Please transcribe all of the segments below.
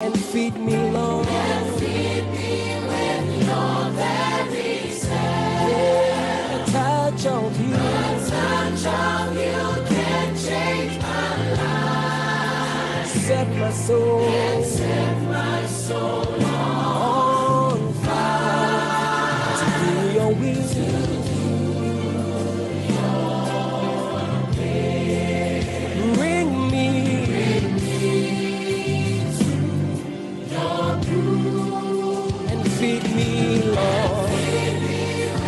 and feed me, Lord. And feed me with your very self. Yeah, a touch of you. A touch of you can change my life. Set my soul. And set my soul on fire. To do your will. Bring me to your truth and feed me, Lord.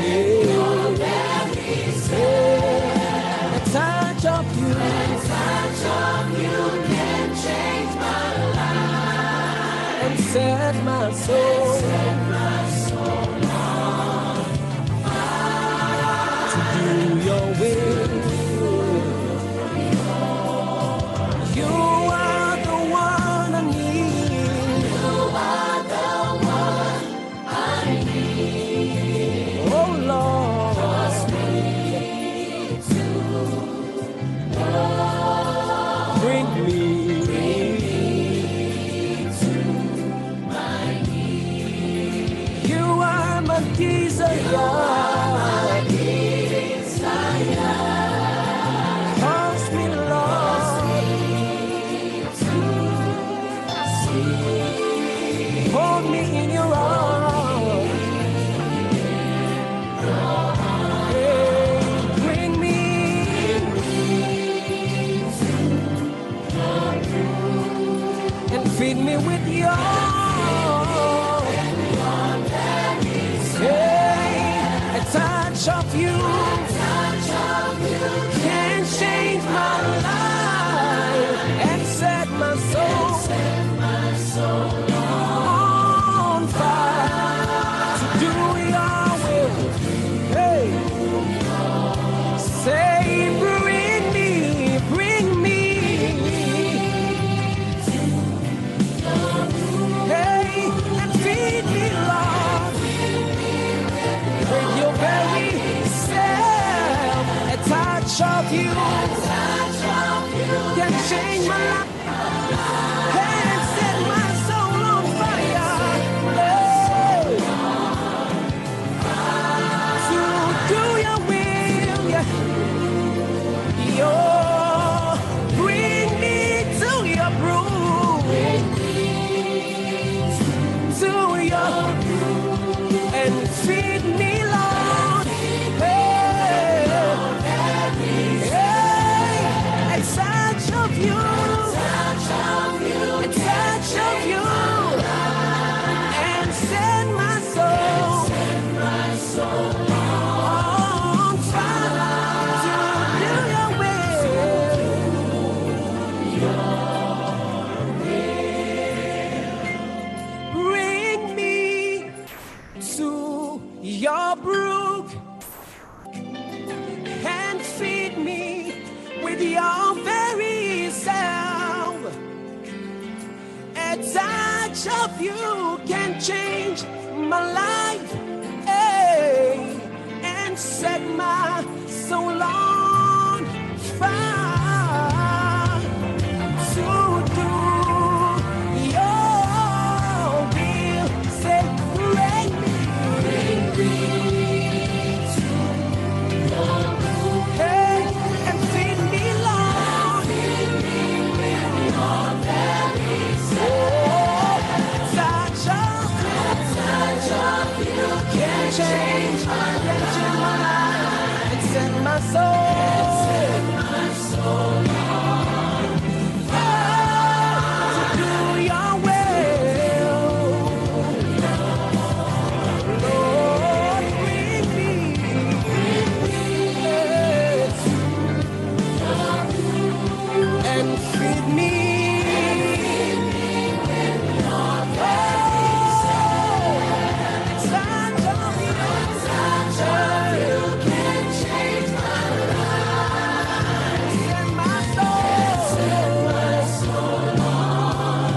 Yeah. A touch of you. A touch of you can change my life. And set my soul. Set my soul on fire. To do your will. You are the one I need. You are the one I need. Oh Lord, Cause me to Lord. bring me to my knees. You are my desire. My desire. Cause me, Lord, hold me in your arms. Hey, bring me and feed me with your hey, a touch of you can change my life and set my soul on fire to do your will. Hey, say, bring me. Hey, and feed me, Lord, with your very self. A touch of you can change my life. And set my soul on fire. Hey, to do your will. Yeah. Bring me to your broom. To your and feed me, Lord. Hey, a touch of you. A touch of you. And set my soul on fire to do your will. Bring me to your brook and feed me with your very self. A touch of you can change my life, hey, and set my soul on fire to do your will. Say, bring me to your room. Hey, and feed me, Lord. Feed me with your very Oh, touch of you can change my life and set my soul. To do your will. Lord, bring me and feed me. Touch of you can change my life. set my soul on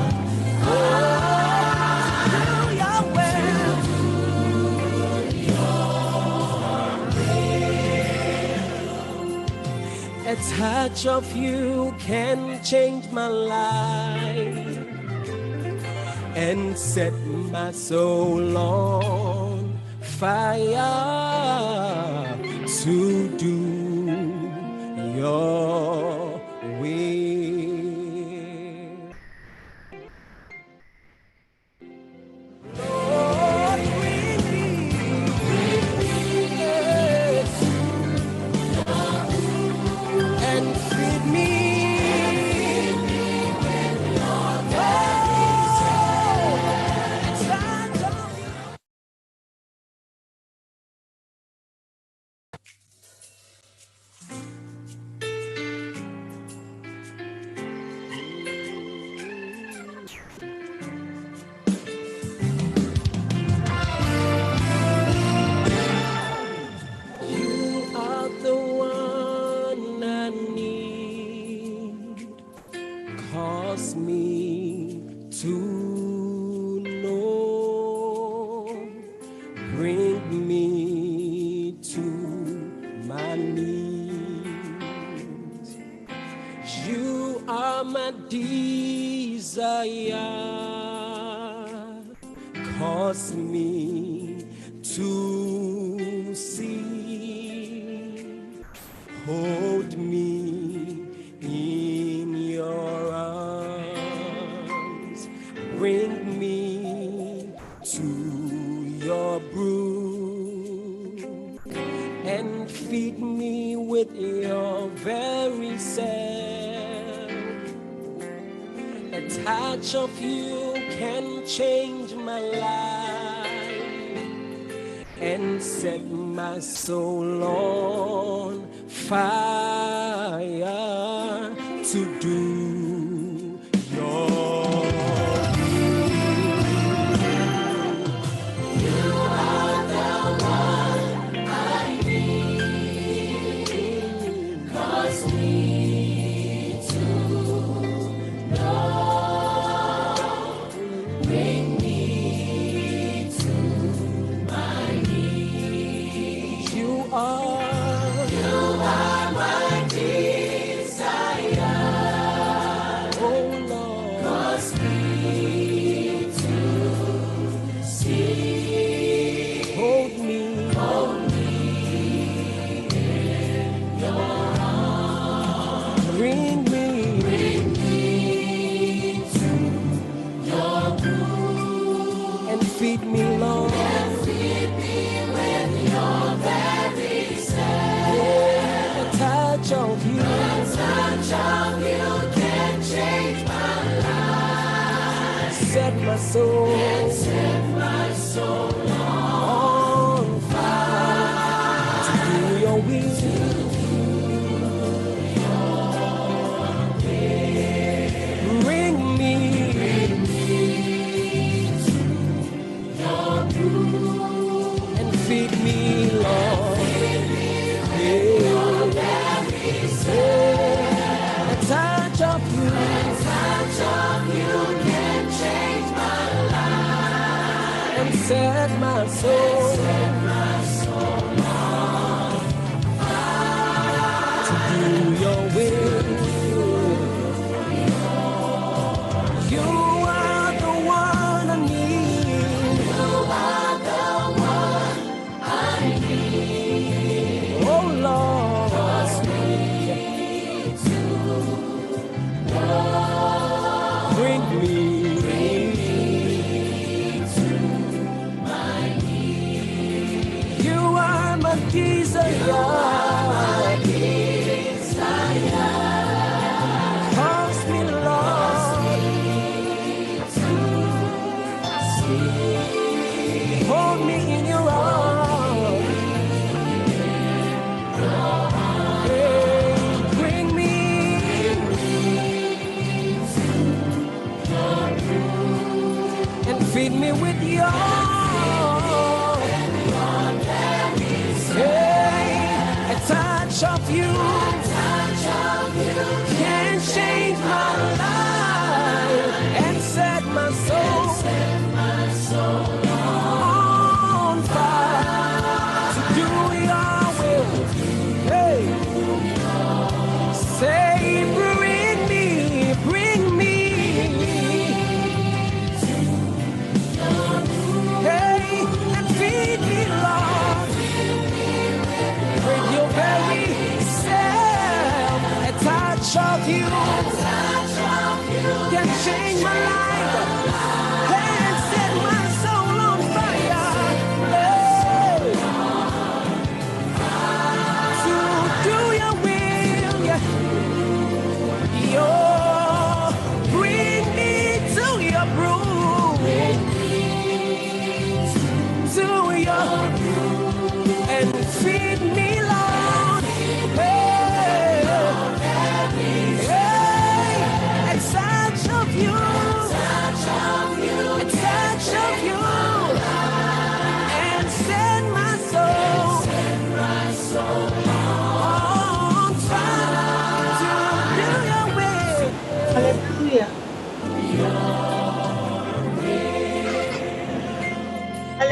do your will. A touch of you can change my life and set my soul on fire to do your will. Lord, bring me, yes, and feed me. Cause me to know, bring me to my knees. You are my desire, cause me to see, hold me in your arms, bring me to your brood, and feed me with your very self. A touch of you can change my life and set my soul on fire to do your will. You are the one I need. Cause me to know. Bring me to my knees. You are my desire. oh Lord, Cause me to see. hold me in your arms. bring me to your brood. and feed me, Lord. And feed me with your very self. A touch of you, A touch of you can change my life. set my soul And set my soul on fire to do your will. Bring me to your brood. and feed me, Lord. Feed me Yeah. your very self. A touch of you, A touch of you can change my life. and set my soul Set my soul on fire to do your will. You are the one I need. You are the one I need. Oh Lord, Cause me to know. bring me To my knees. You are my desire. My desire. Cause me, Lord, To see. hold me in your arms. Hey, bring me and feed me with your hey, a touch of you Touch of you can change my life and set my soul set my soul on fire to do your will. Hey, say, bring me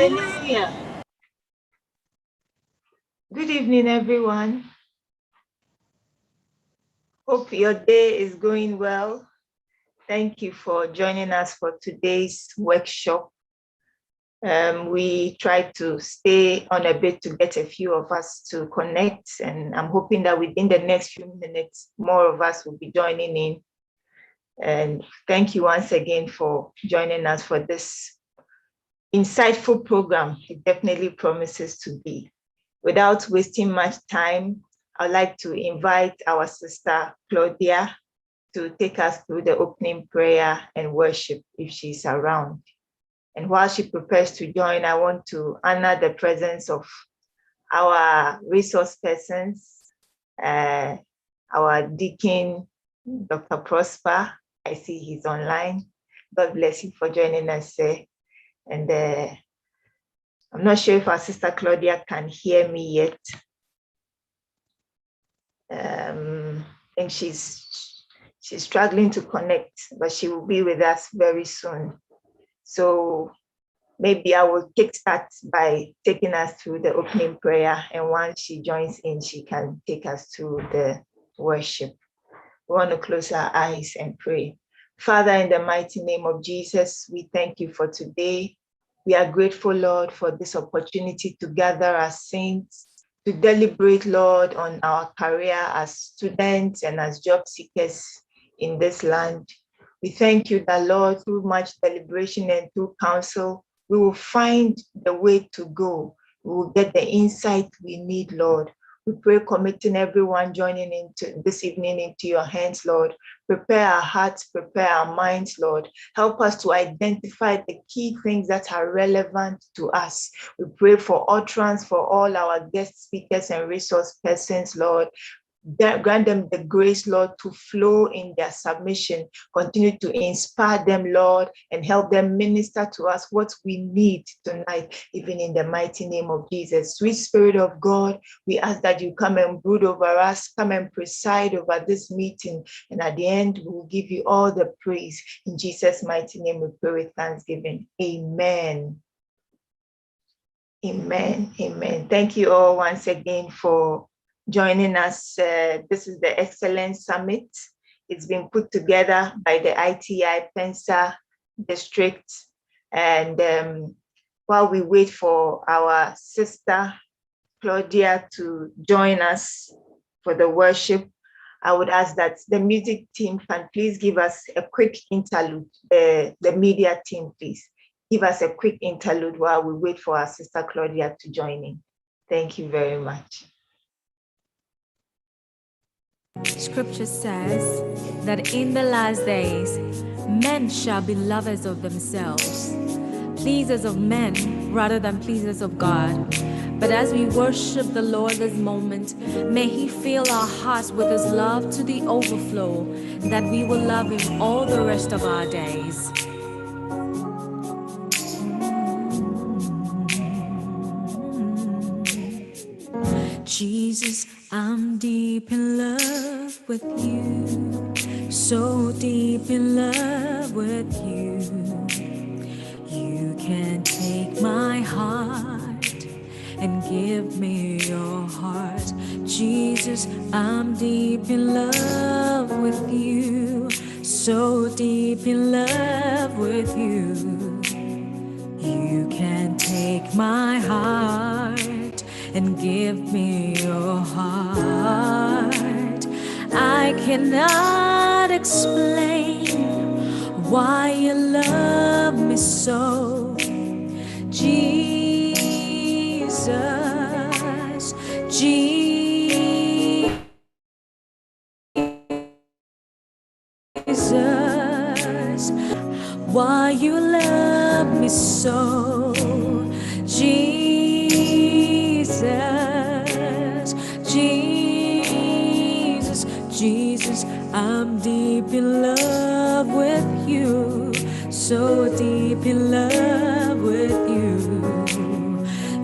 Hallelujah. Good evening, everyone. Hope your day is going well. Thank you for joining us for today's workshop. We tried to stay on a bit to get a few of us to connect, and I'm hoping that within the next few minutes, more of us will be joining in. And thank you once again for joining us for this insightful program. It definitely promises to be. Without wasting much time, I'd like to invite our sister Claudia to take us through the opening prayer and worship if she's around. And while she prepares to join, I want to honor the presence of our resource persons, our deacon, Dr. Prosper. I see he's online. God bless you for joining us, sir. And I'm not sure if our sister Claudia can hear me yet. And she's struggling to connect, but she will be with us very soon. So maybe I will kickstart by taking us through the opening prayer, and once she joins in, she can take us through the worship. We want to close our eyes and pray. Father, in the mighty name of Jesus, we thank you for today. We are grateful, Lord, for this opportunity to gather as saints, to deliberate, Lord, on our career as students and as job seekers in this land. We thank you that, Lord, through much deliberation and through counsel, we will find the way to go. We will get the insight we need, Lord. We pray, committing everyone joining into this evening into your hands, Lord. Prepare our hearts, prepare our minds, Lord. Help us to identify the key things that are relevant to us. We pray for utterance for all our guest speakers and resource persons, Lord. Grant them the grace, Lord, to flow in their submission. Continue to inspire them, Lord, and help them minister to us what we need tonight, even in the mighty name of Jesus. Sweet Spirit of God, we ask that you come and brood over us, come and preside over this meeting, and at the end, we will give you all the praise. In Jesus' mighty name, we pray with thanksgiving. Amen. Amen. Amen. Thank you all once again for joining us. This is the Excellence Summit. It's been put together by the ITI Pensa District. And while we wait for our sister Claudia to join us for the worship, I would ask that the music team can please give us a quick interlude. The media team, please give us a quick interlude while we wait for our sister Claudia to join in. Thank you very much. Scripture says that in the last days, men shall be lovers of themselves, pleasers of men rather than pleasers of God. But as we worship the Lord this moment, may He fill our hearts with His love to the overflow, that we will love Him all the rest of our days. Jesus, I'm deep in love with you, so deep in love with you. You can take my heart and give me your heart. Jesus, I'm deep in love with you, so deep in love with you. You can take my heart and give me your heart. I cannot explain why you love me so, Jesus, Jesus, why you love me so, Jesus, Jesus, Jesus, I'm deep in love with you, so deep in love with you.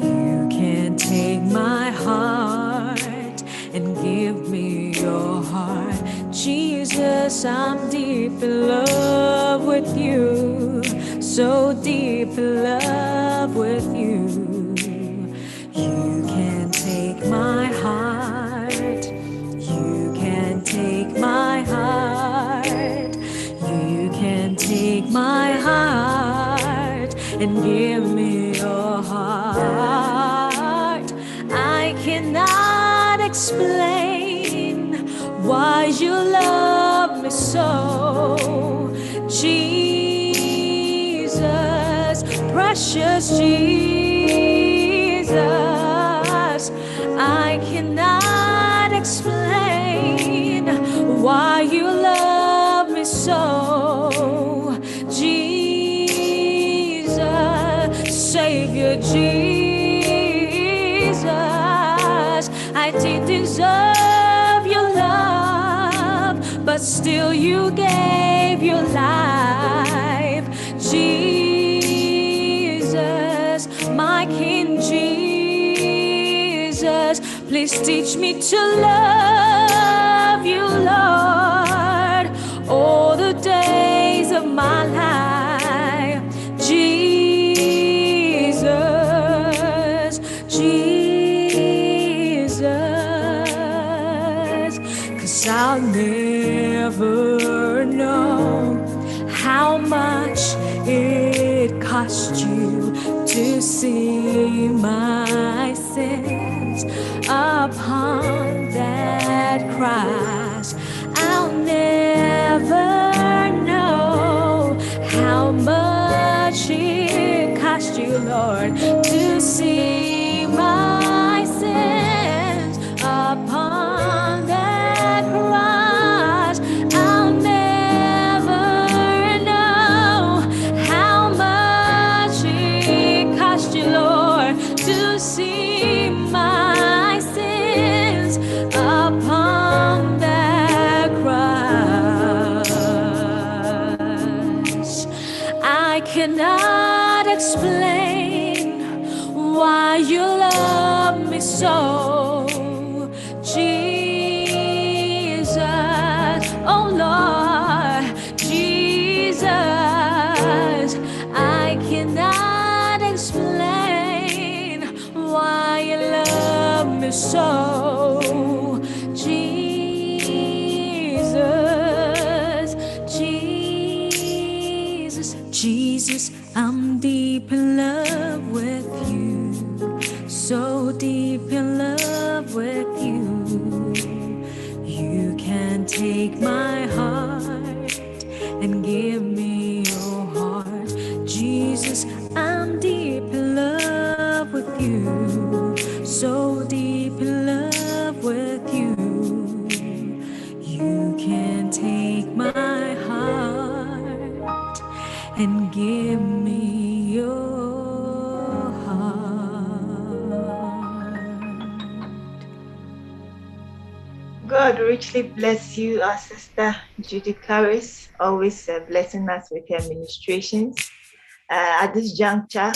You can take my heart and give me your heart. Jesus, I'm deep in love with you, so deep in love with you. You can take my heart. You can take my heart. You can take my heart and give me your heart. I cannot explain why you love me so, Jesus, precious Jesus. I cannot explain why you love me so, Jesus, Savior Jesus. I didn't deserve your love, but still you gave your life, Jesus, my King Jesus. Please teach me to love you, Lord, all the days of my life, Jesus, Jesus. 'Cause I'll never know how much it cost you to see my sins upon that cross. I'll never know how much it cost you, Lord, to see my sins upon that cross. I'll never know how much it cost you, Lord, to see my sins upon that cross. I cannot explain why you love me so, Jesus, oh Lord, Jesus. I cannot explain why you love me so, Jesus, Jesus, Jesus. I'm deep in love with you, so deep in love with you. You can take my heart and give me your heart, Jesus. I'm deep in love with you, so deep in love with you. You can take my heart and give me your heart. God richly bless you, our sister Judy Caris, always blessing us with her ministrations. At this juncture,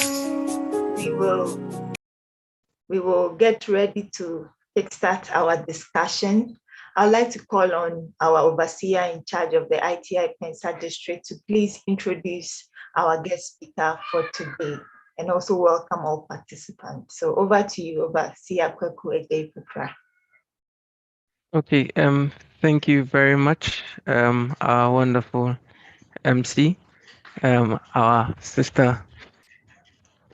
we will get ready to kickstart our discussion. I'd like to call on our overseer in charge of the ITI Pensa district to please introduce our guest speaker for today and also welcome all participants. So over to you, Overseer Kweku Ejei-Pupra. Okay, thank you very much, our wonderful MC, our sister,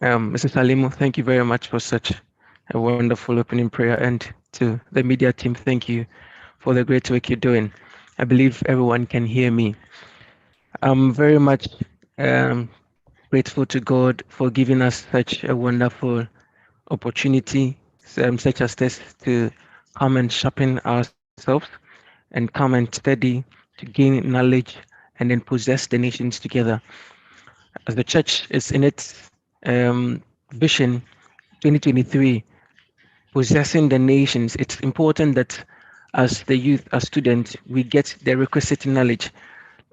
Mrs. Alimu. Thank you very much for such a wonderful opening prayer, and to the media team, thank you for the great work you're doing. I believe everyone can hear me. I'm very much grateful to God for giving us such a wonderful opportunity, such as this, to come and sharpen ourselves and come and study to gain knowledge and then possess the nations together. As the church is in its vision 2023, possessing the nations, it's important that as the youth, as students, we get the requisite knowledge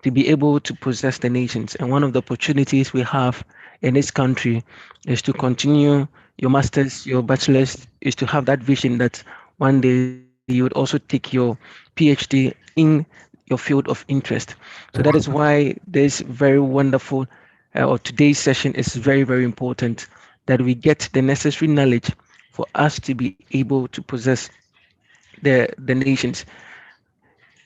to be able to possess the nations. And one of the opportunities we have in this country is to continue your master's, your bachelor's, is to have that vision that one day you would also take your PhD in your field of interest. So that is why there's very wonderful or today's session is very, very important that we get the necessary knowledge for us to be able to possess the nations.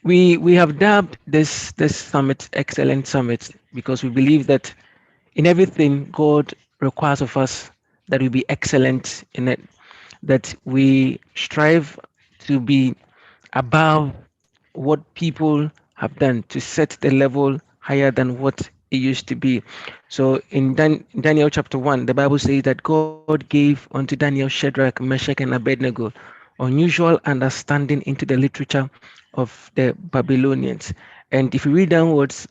We have dubbed this summit Excellent Summit because we believe that in everything God requires of us that we be excellent in it, that we strive to be above what people have done to set the level higher than what it used to be. So in Daniel chapter 1, the Bible says that God gave unto Daniel Shadrach, Meshach, and Abednego unusual understanding into the literature of the Babylonians. And if you read downwards,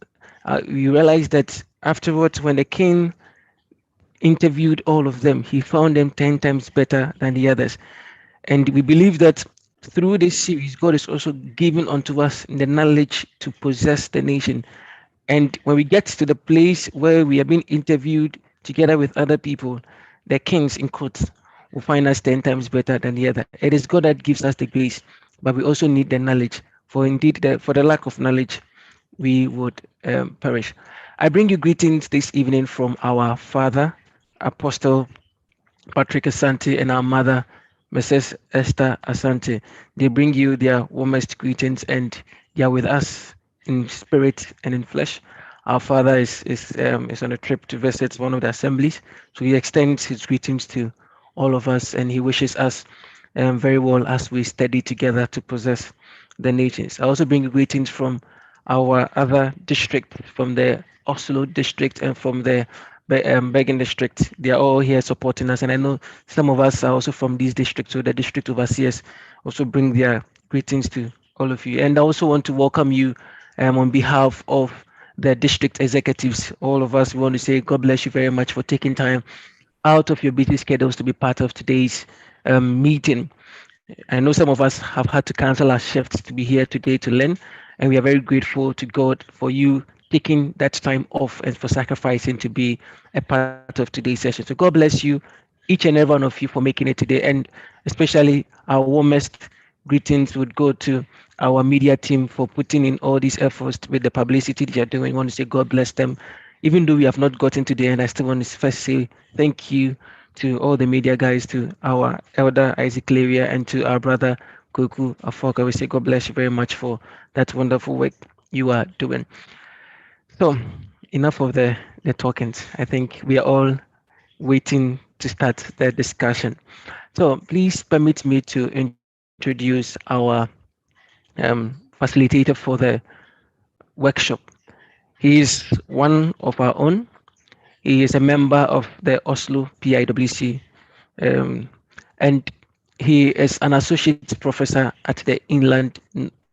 you realize that afterwards, when the king interviewed all of them, he found them 10 times better than the others. And we believe that through this series, God is also giving unto us the knowledge to possess the nation. And when we get to the place where we are being interviewed together with other people, the kings in quotes will find us 10 times better than the other. It is God that gives us the grace, but we also need the knowledge. For indeed, for the lack of knowledge, we would perish. I bring you greetings this evening from our father, Apostle Patrick Asante, and our mother, Mrs. Esther Asante. They bring you their warmest greetings and they are with us in spirit and in flesh. Our father is on a trip to visit one of the assemblies, so he extends his greetings to all of us and he wishes us very well as we study together to possess the nations. I also bring greetings from our other district, from the Oslo district and from the Bergen district. They are all here supporting us, and I know some of us are also from these districts. So the district overseers also bring their greetings to all of you. And I also want to welcome you on behalf of the district executives. All of us, we want to say God bless you very much for taking time out of your busy schedules to be part of today's meeting. I know some of us have had to cancel our shifts to be here today to learn, and we are very grateful to God for you taking that time off and for sacrificing to be a part of today's session. So God bless you, each and every one of you, for making it today, and especially our warmest greetings would go to our media team for putting in all these efforts with the publicity they are doing. I want to say God bless them. Even though we have not gotten to the end, I still want to first say thank you to all the media guys, to our elder Isaac Clavia, and to our brother Kuku Afoka. We say God bless you very much for that wonderful work you are doing. So, enough of the talkings. I think we are all waiting to start the discussion. So, please permit me to introduce our facilitator for the workshop. He is one of our own. He is a member of the Oslo PIWC, um, and he is an associate professor at the Inland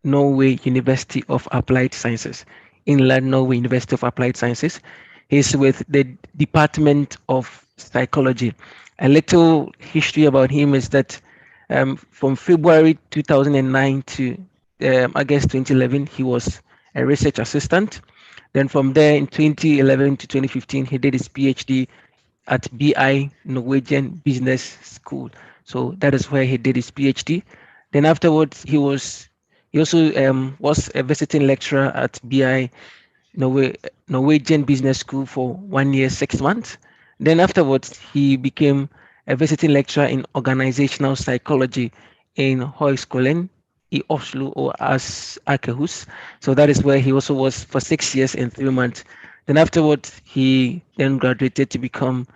Norway University of Applied Sciences. Inland Norway University of Applied Sciences. He's with the Department of Psychology. A little history about him is that from February 2009 to August 2011, he was a research assistant. Then from there in 2011 to 2015, he did his PhD at BI Norwegian Business School. So that is where he did his PhD. Then afterwards, he also was a visiting lecturer at BI Norwegian Business School for 1 year, 6 months. Then afterwards, he became a visiting lecturer in organizational psychology in Høgskolen i Oslo, or as Akehus. So that is where he also was for 6 years and 3 months. Then afterwards, he then graduated to become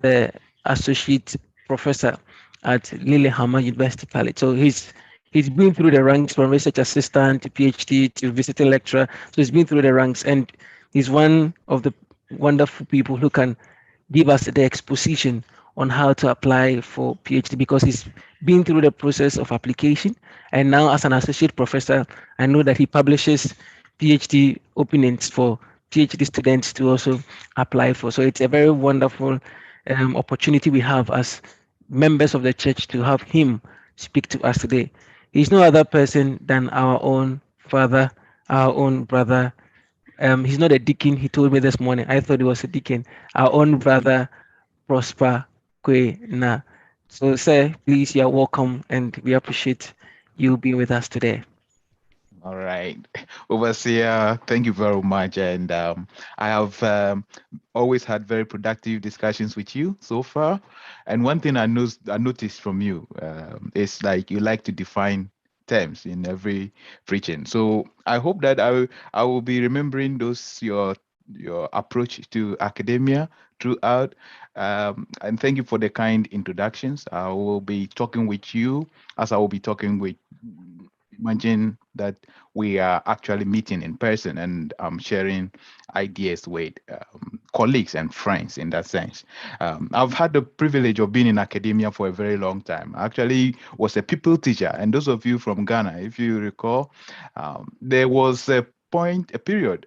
the associate professor at Lillehammer University College. So he's been through the ranks from research assistant to PhD to visiting lecturer. So he's been through the ranks, and he's one of the wonderful people who can give us the exposition on how to apply for PhD because he's been through the process of application. And now, as an associate professor, I know that he publishes PhD openings for PhD students to also apply for. So it's a very wonderful opportunity we have as members of the church to have him speak to us today. He's no other person than our own father, our own brother. He's not a deacon. He told me this morning. I thought he was a deacon. Our own brother, Prosper Kwena. So, sir, please, you're welcome, and we appreciate you being with us today. All right. Overseer, thank you very much. And I have always had very productive discussions with you so far. And one thing I noticed from you is like you like to define terms in every preaching. So I hope that I will be remembering those your approach to academia throughout. And thank you for the kind introductions. I will be talking with you as I will be talking with, imagine that we are actually meeting in person and sharing ideas with colleagues and friends in that sense. I've had the privilege of being in academia for a very long time. I actually was a people teacher. And those of you from Ghana, if you recall, there was a period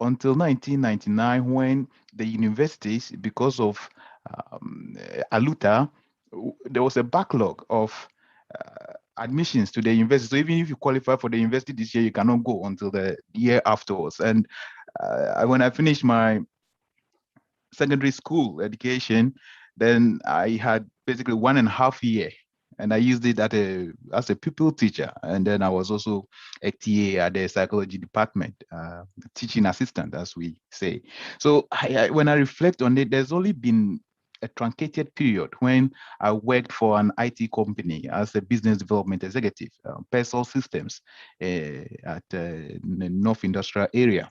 until 1999 when the universities, because of Aluta, there was a backlog of admissions to the university. So even if you qualify for the university this year, you cannot go until the year afterwards. And when I finished my secondary school education, then I had basically 1.5 year, and I used it as a pupil teacher, and then I was also a TA at the psychology department, teaching assistant, as we say. So when I reflect on it, there's only been a truncated period when I worked for an IT company as a business development executive, Persol Systems, at the North Industrial Area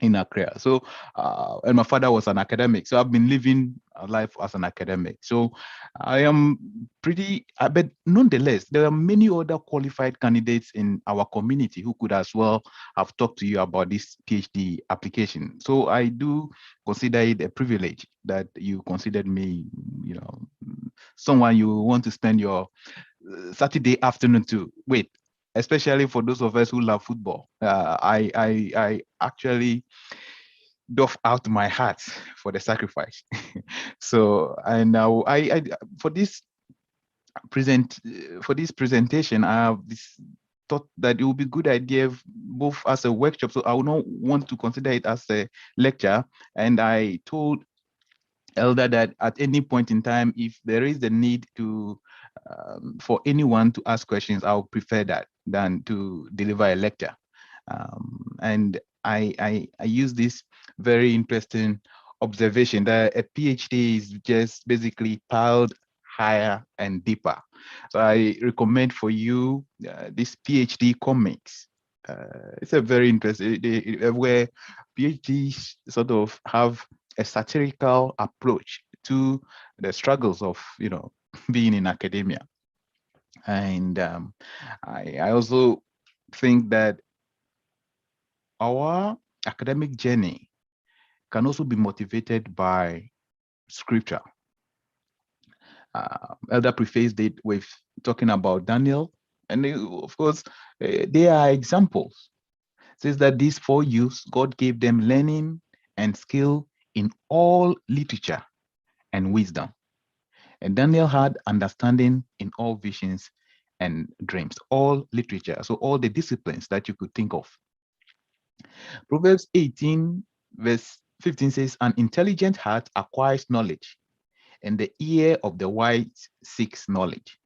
in Accra. So, and my father was an academic. So I've been living a life as an academic. So I am but nonetheless, there are many other qualified candidates in our community who could as well have talked to you about this PhD application. So I do consider it a privilege that you considered me, someone you want to spend your Saturday afternoon to with, especially for those of us who love football. I actually doff out my heart for the sacrifice. So, and now I for this presentation, I have this thought that it would be a good idea both as a workshop. So I would not want to consider it as a lecture. And I told Elder that at any point in time, if there is the need to for anyone to ask questions, I would prefer that than to deliver a lecture. And I use this very interesting observation that a PhD is just basically piled higher and deeper. So I recommend for you this PhD comics. It's a very interesting where PhDs sort of have a satirical approach to the struggles of being in academia. And I also think that our academic journey can also be motivated by scripture. Elder prefaced it with talking about Daniel, and of course, they are examples. It says that these 4 youths, God gave them learning and skill in all literature and wisdom. And Daniel had understanding in all visions and dreams, all literature, so all the disciplines that you could think of. Proverbs 18, verse 15 says, an intelligent heart acquires knowledge, and the ear of the wise seeks knowledge.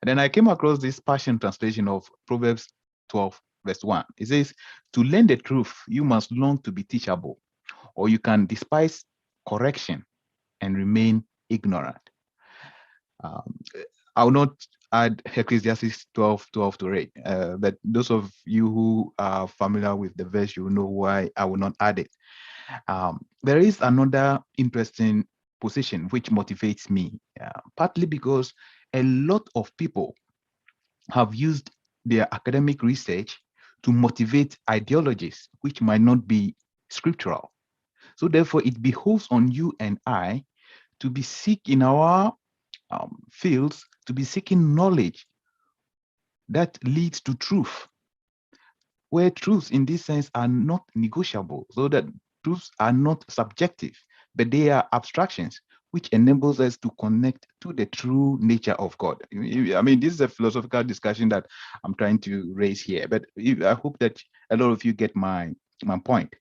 And then I came across this Passion translation of Proverbs 12, verse 1. It says, to learn the truth, you must long to be teachable, or you can despise correction and remain ignorant. I will not add Ecclesiastes 12 to 8, but those of you who are familiar with the verse, you know why I will not add it. There is another interesting position which motivates me, partly because a lot of people have used their academic research to motivate ideologies which might not be scriptural. So therefore, it behoves on you and I to be seek in our fields, to be seeking knowledge that leads to truth, where truths in this sense are not negotiable, so that truths are not subjective, but they are abstractions, which enables us to connect to the true nature of God. I mean, this is a philosophical discussion that I'm trying to raise here, but I hope that a lot of you get my point.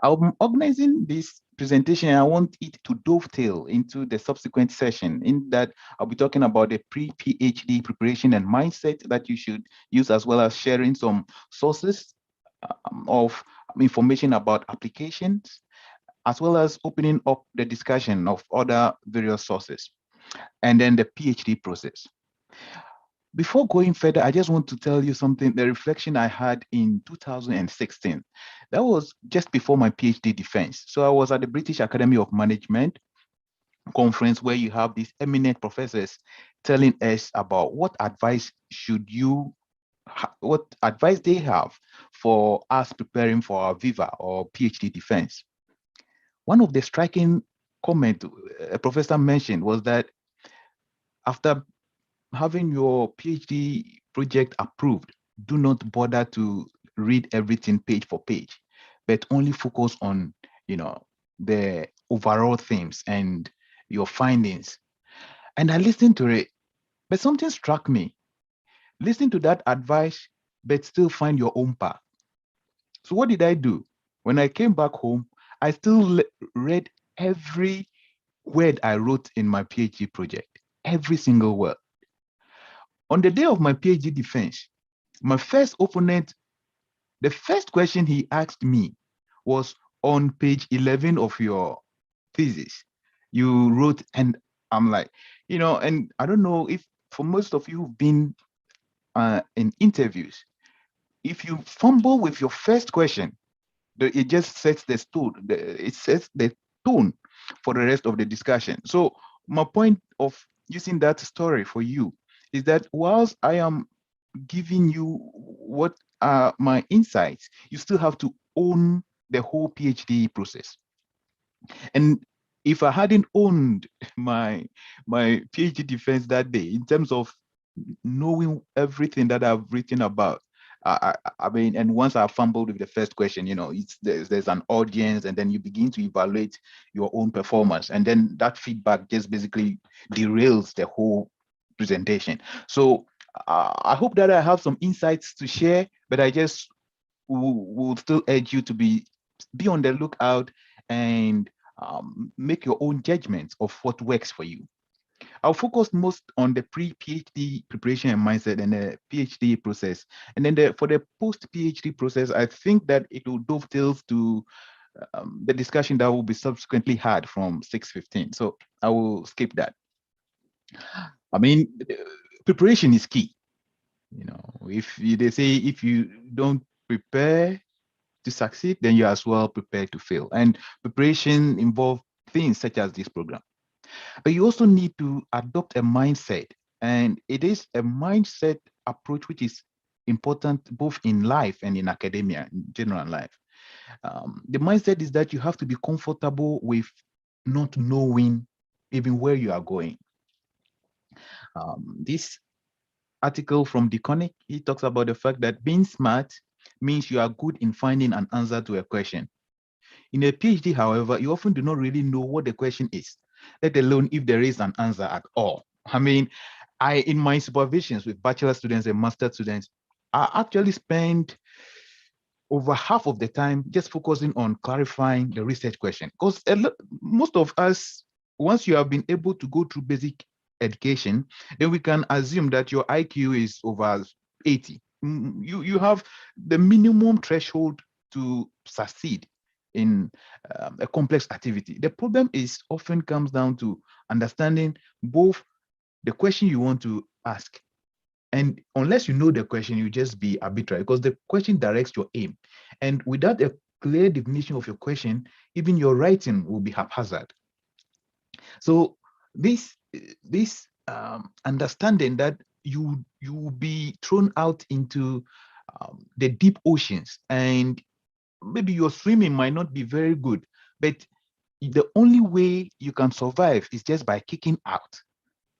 I'm organizing this presentation, I want it to dovetail into the subsequent session, in that I'll be talking about the pre-PhD preparation and mindset that you should use, as well as sharing some sources of information about applications, as well as opening up the discussion of other various sources, and then the PhD process. Before going further, I just want to tell you something, the reflection I had in 2016. That was just before my PhD defense. So I was at the British Academy of Management conference, where you have these eminent professors telling us about what advice what advice they have for us preparing for our Viva or PhD defense. One of the striking comment a professor mentioned was that after having your PhD project approved, do not bother to read everything page for page, but only focus on, the overall themes and your findings. And I listened to it, but something struck me. Listen to that advice, but still find your own path. So what did I do? When I came back home, I still read every word I wrote in my PhD project, every single word. On the day of my PhD defense, my first opponent, the first question he asked me was, on page 11 of your thesis, you wrote, and I'm like, and I don't know if for most of you who've been in interviews, if you fumble with your first question, it just sets the tone. It sets the tone for the rest of the discussion. So my point of using that story for you is that whilst I am giving you what are my insights, you still have to own the whole PhD process. And if I hadn't owned my PhD defense that day, in terms of knowing everything that I've written about, I mean, and once I fumbled with the first question, there's an audience, and then you begin to evaluate your own performance, and then that feedback just basically derails the whole presentation. So I hope that I have some insights to share, but I just will still urge you to be on the lookout and make your own judgments of what works for you. I'll focus most on the pre-PhD preparation and mindset and the PhD process. And then for the post-PhD process, I think that it will dovetail to the discussion that will be subsequently had from 6:15. So I will skip that. I mean, preparation is key. They say if you don't prepare to succeed, then you as well prepare to fail. And preparation involves things such as this program. But you also need to adopt a mindset, and it is a mindset approach which is important both in life and in academia, in general life. The mindset is that you have to be comfortable with not knowing even where you are going. This article from DeConnick, he talks about the fact that being smart means you are good in finding an answer to a question. In a PhD, however, you often do not really know what the question is, let alone if there is an answer at all. I mean, in my supervisions with bachelor students and master students, I actually spend over half of the time just focusing on clarifying the research question. Because most of us, once you have been able to go through basic education, then we can assume that your IQ is over 80. You have the minimum threshold to succeed in a complex activity. The problem often comes down to understanding both the question you want to ask, and unless you know the question, you just be arbitrary, because the question directs your aim. And without a clear definition of your question, even your writing will be haphazard. So this understanding that you will be thrown out into the deep oceans, and maybe your swimming might not be very good, but the only way you can survive is just by kicking out.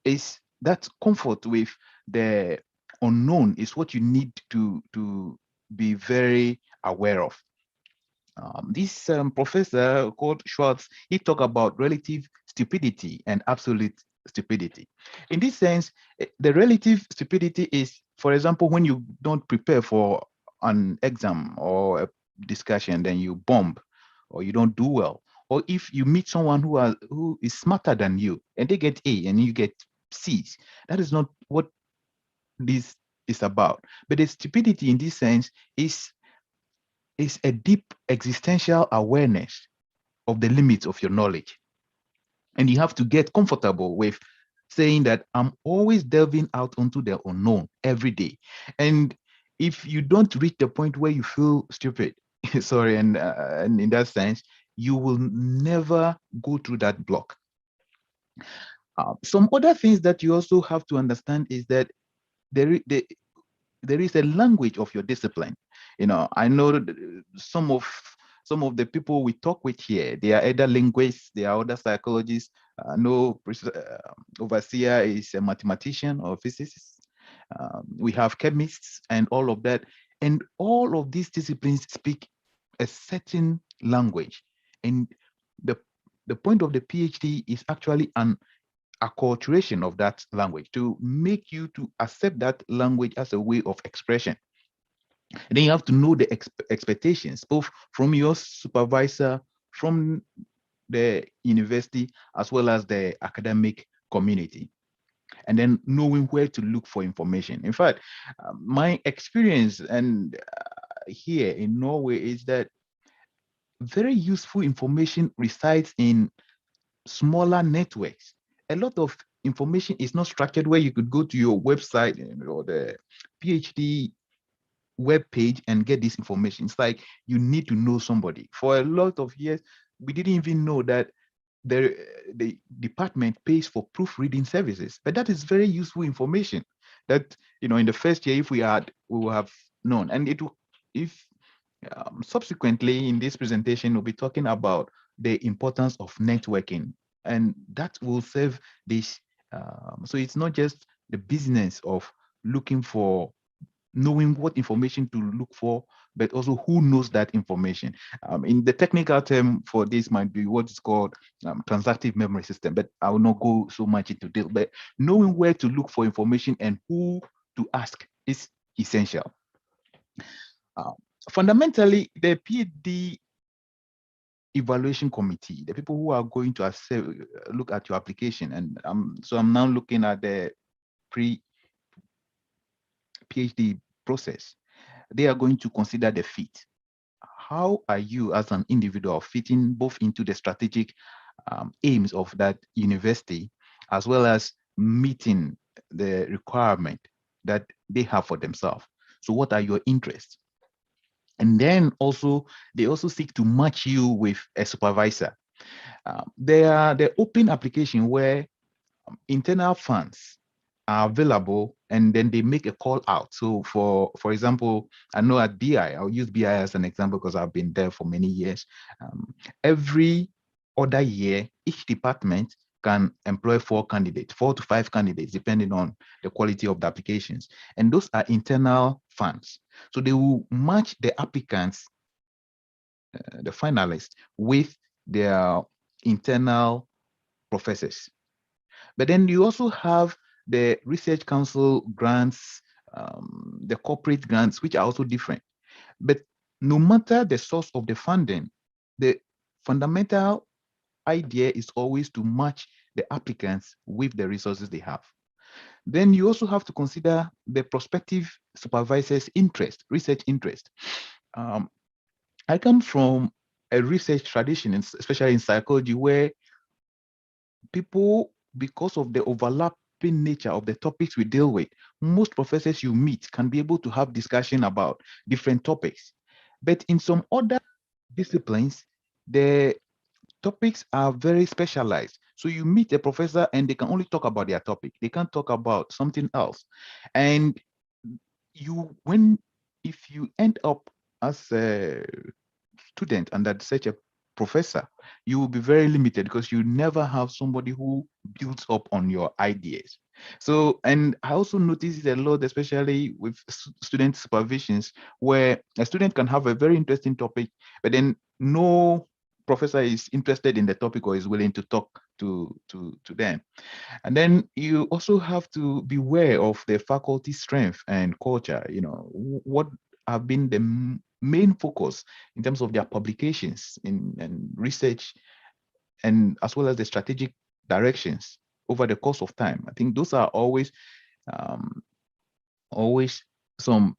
Is that comfort with the unknown is what you need to be very aware of. This professor called Schwartz, he talked about relative stupidity and absolute stupidity. In this sense, the relative stupidity is, for example, when you don't prepare for an exam or a discussion, then you bomb or you don't do well. Or if you meet someone who is smarter than you and they get A and you get C's, that is not what this is about. But the stupidity in this sense is a deep existential awareness of the limits of your knowledge. And you have to get comfortable with saying that I'm always delving out onto the unknown every day. And if you don't reach the point where you feel stupid, sorry, and in that sense, you will never go through that block. Some other things that you also have to understand is that there, there, there is a language of your discipline. I know that some of the people we talk with here, they are either linguists, they are other psychologists. No overseer is a mathematician or physicist. We have chemists and all of that. And all of these disciplines speak a certain language. And the, the point of the PhD is actually an acculturation of that language to make you to accept that language as a way of expression. And then you have to know the expectations, both from your supervisor, from the university, as well as the academic community. And then knowing where to look for information. In fact, my experience and here in Norway is that very useful information resides in smaller networks. A lot of information is not structured where you could go to your website or the PhD web page and get this information. It's like you need to know somebody. For a lot of years, we didn't even know that the department pays for proofreading services, but that is very useful information that, in the first year, if we will have known. And if subsequently in this presentation, we'll be talking about the importance of networking, and that will serve this. So it's not just the business of looking for, knowing what information to look for, but also who knows that information. In the technical term for this might be what is called transactive memory system, but I will not go so much into detail. But knowing where to look for information and who to ask is essential. Fundamentally, the PhD evaluation committee, the people who are going to look at your application, and so I'm now looking at the pre-PhD process. They are going to consider the fit. How are you as an individual fitting both into the strategic aims of that university, as well as meeting the requirement that they have for themselves? So what are your interests? And then also, they also seek to match you with a supervisor. There are the open application where internal funds are available, and then they make a call out. So for example, I know at BI, I'll use BI as an example because I've been there for many years. Every other year, each department can employ 4 to 5 candidates, depending on the quality of the applications. And those are internal funds. So they will match the applicants, the finalists, with their internal professors. But then you also have the research council grants, the corporate grants, which are also different. But no matter the source of the funding, the fundamental idea is always to match the applicants with the resources they have. Then you also have to consider the prospective supervisor's interest, research interest. I come from a research tradition, especially in psychology, where people, because of the overlapping nature of the topics we deal with, most professors you meet can be able to have discussion about different topics. But in some other disciplines, the topics are very specialized. So you meet a professor and they can only talk about their topic. They can't talk about something else. And if you end up as a student under such a professor, you will be very limited because you never have somebody who builds up on your ideas. So, and I also notice it a lot, especially with student supervisions, where a student can have a very interesting topic, but then no professor is interested in the topic or is willing to talk to them. And then you also have to beware of the faculty strength and culture. What have been the main focus in terms of their publications and research and as well as the strategic directions over the course of time. I think those are um, always some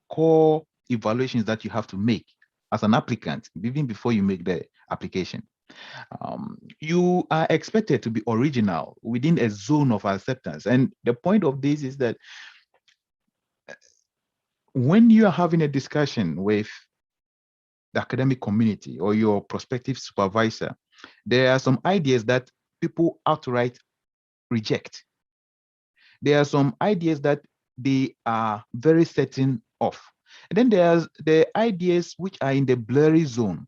core evaluations that you have to make as an applicant, even before you make the application. You are expected to be original within a zone of acceptance. And the point of this is that when you are having a discussion with the academic community or your prospective supervisor, there are some ideas that people outright reject. There are some ideas that they are very certain of. And then there's the ideas which are in the blurry zone.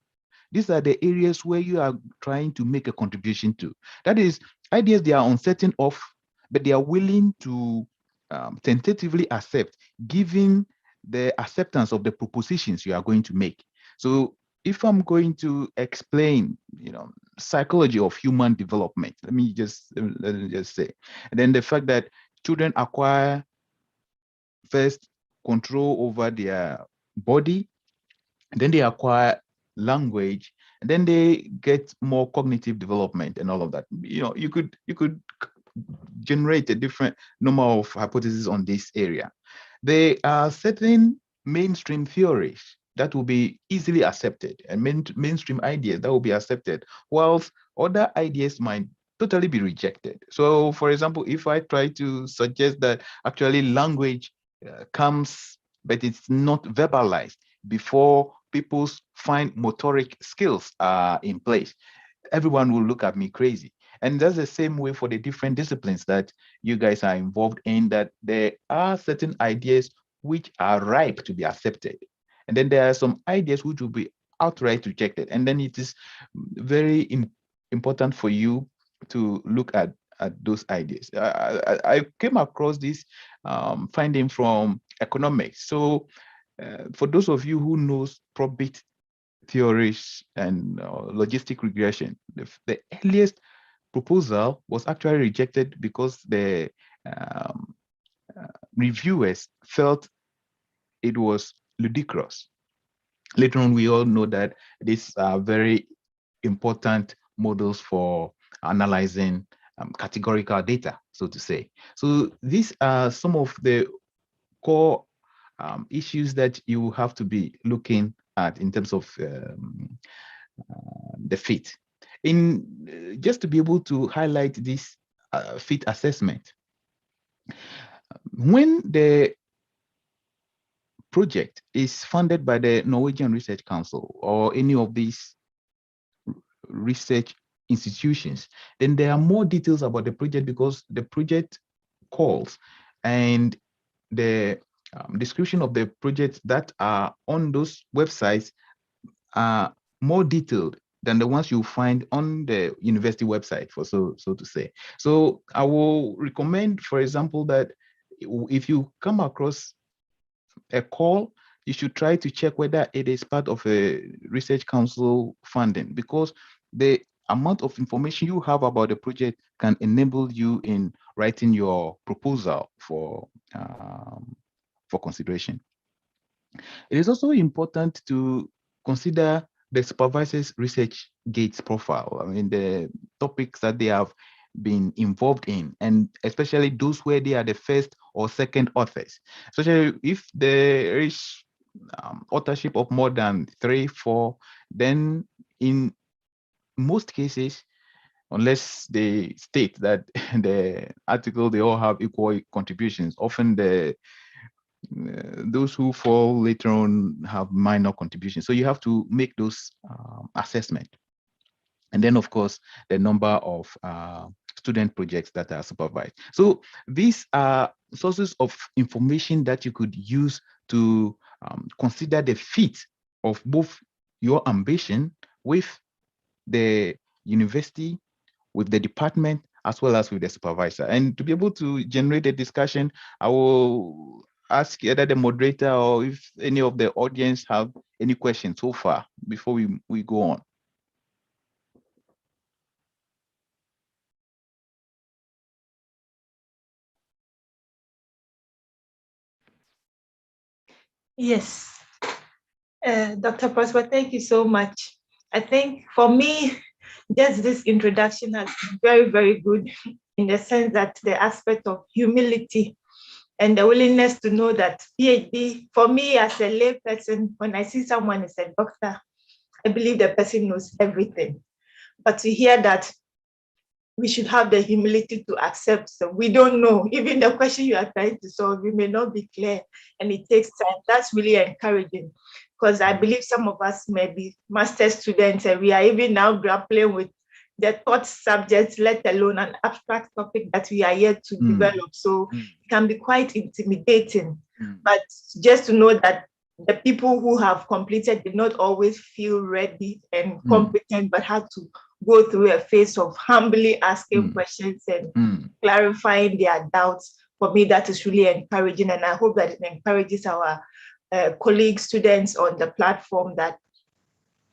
These are the areas where you are trying to make a contribution to. That is, ideas they are uncertain of, but they are willing to tentatively accept, given the acceptance of the propositions you are going to make. So if I'm going to explain, psychology of human development, let me just say, and then the fact that children acquire first control over their body, and then they acquire language, and then they get more cognitive development and all of that. You could generate a different number of hypotheses on this area. There are certain mainstream theories that will be easily accepted, and mainstream ideas that will be accepted, whilst other ideas might totally be rejected. So, for example, if I try to suggest that actually language comes, but it's not verbalized before people's fine motoric skills are in place, everyone will look at me crazy. And that's the same way for the different disciplines that you guys are involved in, that there are certain ideas which are ripe to be accepted. And then there are some ideas which will be outright rejected. And then it is very important for you to look at those ideas. I came across this finding from economics. So for those of you who knows probit theories and logistic regression, the earliest proposal was actually rejected because the reviewers felt it was ludicrous. Later on, we all know that these are very important models for analyzing categorical data, so to say. So these are some of the core issues that you have to be looking at in terms of the fit. In just to be able to highlight this fit assessment, when the project is funded by the Norwegian Research Council or any of these research institutions, then there are more details about the project, because the project calls and the description of the projects that are on those websites are more detailed than the ones you find on the university website, for so to say. So I will recommend, for example, that if you come across a call, you should try to check whether it is part of a research council funding, because the amount of information you have about the project can enable you in writing your proposal for consideration. It is also important to consider the supervisor's research gates profile. I mean, the topics that they have been involved in, and especially those where they are the first or second authors. Especially if there is authorship of more than 3, 4, then in most cases, unless they state that the article they all have equal contributions, often those who fall later on have minor contributions. So you have to make those assessment. And then, of course, the number of student projects that are supervised. So these are sources of information that you could use to consider the fit of both your ambition with the university, with the department, as well as with the supervisor. And to be able to generate a discussion, I will ask either the moderator or if any of the audience have any questions so far before we go on. Yes. Dr. Prosper, thank you so much. I think for me, just this introduction has been very, very good in the sense that the aspect of humility and the willingness to know that PhD, for me as a lay person, when I see someone as a doctor, I believe the person knows everything. But to hear that we should have the humility to accept. So we don't know. Even the question you are trying to solve, we may not be clear, and it takes time. That's really encouraging, because I believe some of us may be master students, and we are even now grappling with the taught subjects, let alone an abstract topic that we are yet to develop. So it can be quite intimidating. But just to know that the people who have completed did not always feel ready and competent, but had to go through a phase of humbly asking questions and clarifying their doubts. For me, that is really encouraging. And I hope that it encourages our colleagues, students on the platform, that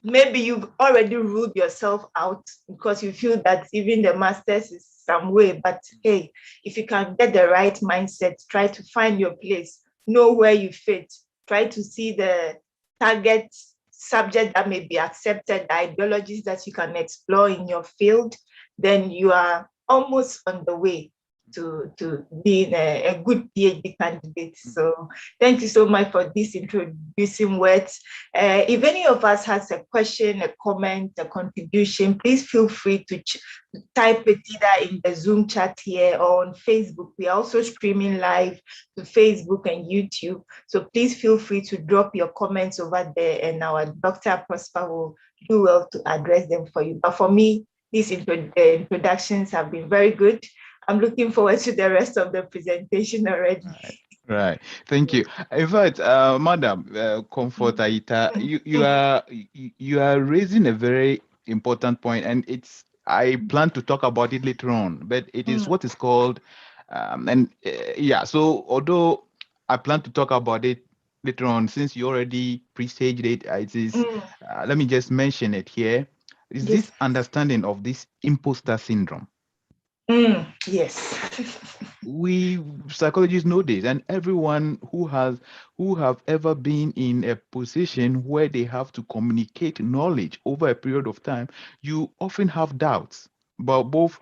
maybe you've already ruled yourself out because you feel that even the master's is some way. But hey, if you can get the right mindset, try to find your place, know where you fit, try to see the target subject that may be accepted, the ideologies that you can explore in your field, then you are almost on the way to being a good PhD candidate. So thank you so much for these introducing words. If any of us has a question, a comment, a contribution, please feel free to type it either in the Zoom chat here or on Facebook. We are also streaming live to Facebook and YouTube. So please feel free to drop your comments over there, and our Dr. Prosper will do well to address them for you. But for me, these introductions have been very good. I'm looking forward to the rest of the presentation already. Right. Thank you. In fact, Madam Comfort Aita, you are raising a very important point, and I plan to talk about it later on, but it is what is called so although I plan to talk about it later on, since you already presaged it, it is let me just mention it here. Is this understanding of this imposter syndrome? Yes. We psychologists know this, and everyone who have ever been in a position where they have to communicate knowledge over a period of time, you often have doubts about both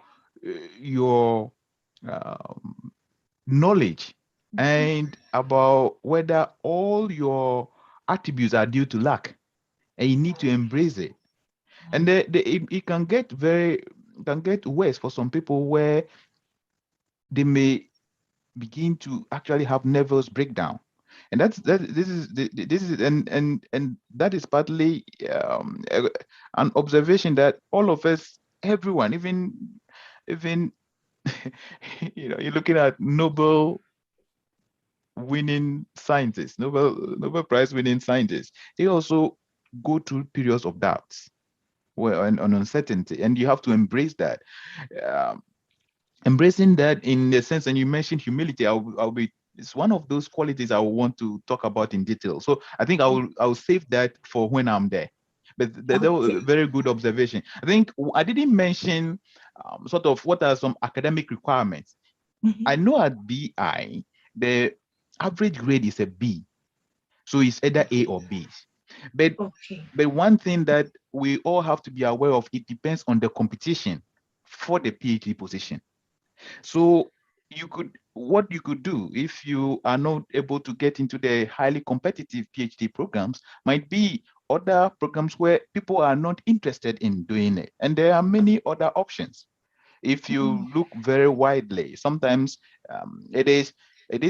your knowledge and about whether all your attributes are due to lack, and you need to embrace it. And it can get worse for some people, where they may begin to actually have nervous breakdown, and this is and that is partly an observation that all of us, everyone, even you're looking at Nobel winning scientists, Nobel Prize winning scientists, they also go through periods of doubts, and uncertainty, and you have to embrace that. Embracing that in the sense, and you mentioned humility, it's one of those qualities I will want to talk about in detail. So I think I'll save that for when I'm there. But that was a very good observation. I think I didn't mention sort of what are some academic requirements. I know at BI, the average grade is a B. So it's either A or B. But one thing that we all have to be aware of, it depends on the competition for the PhD position. So what you could do if you are not able to get into the highly competitive PhD programs might be other programs where people are not interested in doing it. And there are many other options. If you look very widely, sometimes it is